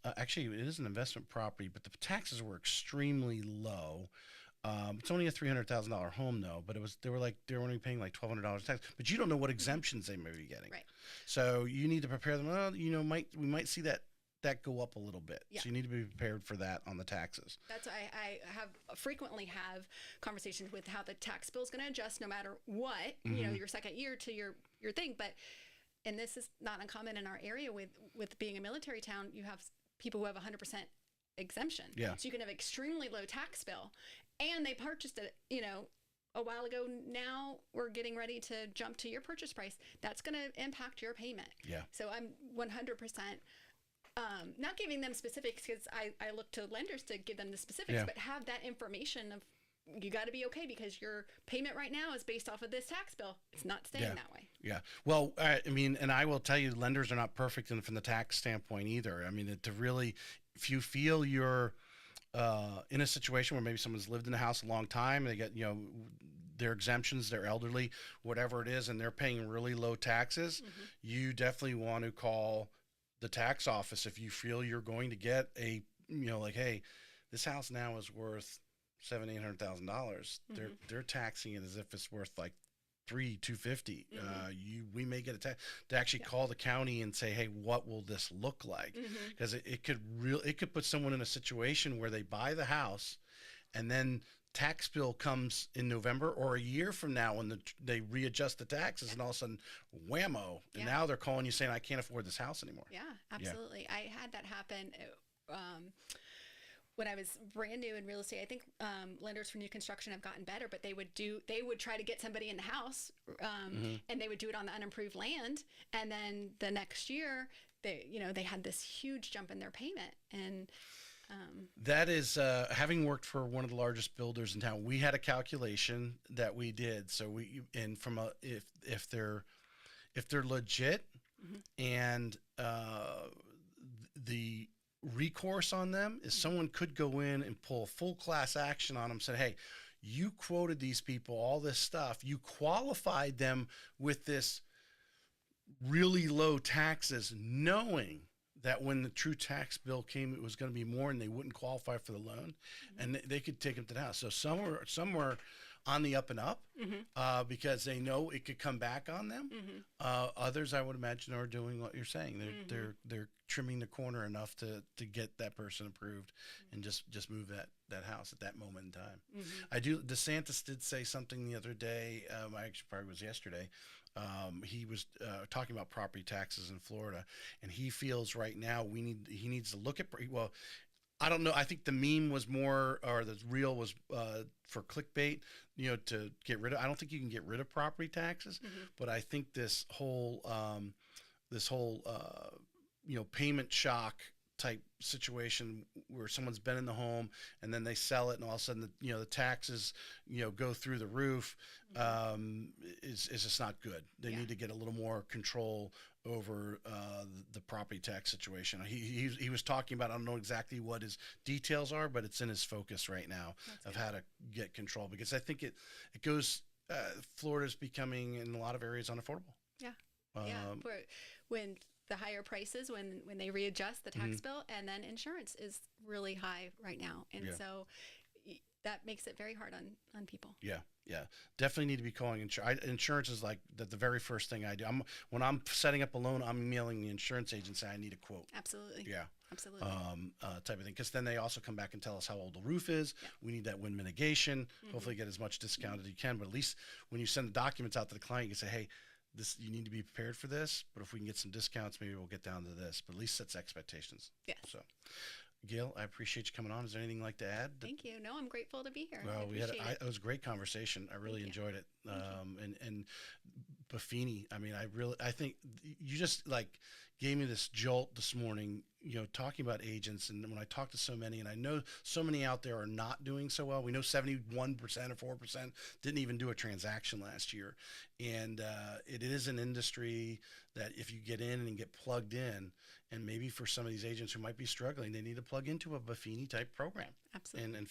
actually it is an investment property, but the taxes were extremely low. It's only a $300,000 home though, but they were only paying like $1,200 tax. But you don't know what exemptions they may be getting. Right. So you need to prepare them. Well, we might see that go up a little bit. Yeah. So you need to be prepared for that on the taxes. That's why I frequently have conversations with how the tax bill is going to adjust no matter what, your second year to your thing. And this is not uncommon in our area with being a military town. You have people who have 100% exemption. Yeah. So you can have extremely low tax bill, and they purchased it, a while ago. Now we're getting ready to jump to your purchase price. That's going to impact your payment. Yeah. So I'm 100%, not giving them specifics, because I look to lenders to give them the specifics, but have that information of, you got to be okay because your payment right now is based off of this tax bill. It's not staying that way. Yeah. Well, I mean, and I will tell you, lenders are not perfect from the tax standpoint either. I mean, to really, if you feel you're in a situation where maybe someone's lived in the house a long time, and they get, their exemptions, they're elderly, whatever it is, and they're paying really low taxes, you definitely want to call the tax office if you feel you're going to get a, like, hey, this house now is worth $700,000-$800,000. They're taxing it as if it's worth like $250,000. We may get a tax to actually call the county and say, hey, what will this look like? Because it could put someone in a situation where they buy the house, and then tax bill comes in November or a year from now when they readjust the taxes, and all of a sudden, whammo! And now they're calling you saying, I can't afford this house anymore. Yeah, absolutely. Yeah. I had that happen. When I was brand new in real estate. I think lenders for new construction have gotten better, but they would try to get somebody in the house, and they would do it on the unimproved land, and then the next year they had this huge jump in their payment. And that is having worked for one of the largest builders in town. We had a calculation that we did. So if they're legit, and the recourse on them is someone could go in and pull a full class action on them, said, hey, you quoted these people all this stuff, you qualified them with this really low taxes, knowing that when the true tax bill came, it was going to be more, and they wouldn't qualify for the loan, and they could take them to the house. So some were on the up and up, because they know it could come back on them. Others, I would imagine, are doing what you're saying. They're trimming the corner enough to get that person approved, and just move that house at that moment in time. DeSantis did say something the other day. Actually, probably was yesterday. He was talking about property taxes in Florida, and he feels right now he needs to look at, well, I don't know. I think the meme was more, or the reel was for clickbait, to get rid of. I don't think you can get rid of property taxes, but I think this whole payment shock type situation where someone's been in the home and then they sell it, and all of a sudden the taxes go through the roof, is just not good. They need to get a little more control over the property tax situation. He was talking about, I don't know exactly what his details are, but it's in his focus right now of how to get control, because I think it goes, Florida's becoming in a lot of areas unaffordable. When the higher prices, when they readjust the tax bill, and then insurance is really high right now, and so that makes it very hard on people. Yeah, definitely need to be calling insurance. Insurance is like the very first thing I do. When I'm setting up a loan, I'm emailing the insurance agent saying I need a quote. Absolutely. Yeah. Absolutely. Type of thing, because then they also come back and tell us how old the roof is. We need that wind mitigation. Hopefully get as much discount as you can, but at least when you send the documents out to the client, you can say, hey, you need to be prepared for this, but if we can get some discounts, maybe we'll get down to this, but at least sets expectations. Yeah. So, Gail, I appreciate you coming on. Is there anything you'd like to add? Thank you. No, I'm grateful to be here. Well, it was a great conversation. I really enjoyed it. And Buffini, I mean, I think you just gave me this jolt this morning, talking about agents. And when I talk to so many, and I know so many out there are not doing so well. We know 71% or 4% didn't even do a transaction last year. And it is an industry that if you get in and get plugged in, and maybe for some of these agents who might be struggling, they need to plug into a Buffini type program. Absolutely. And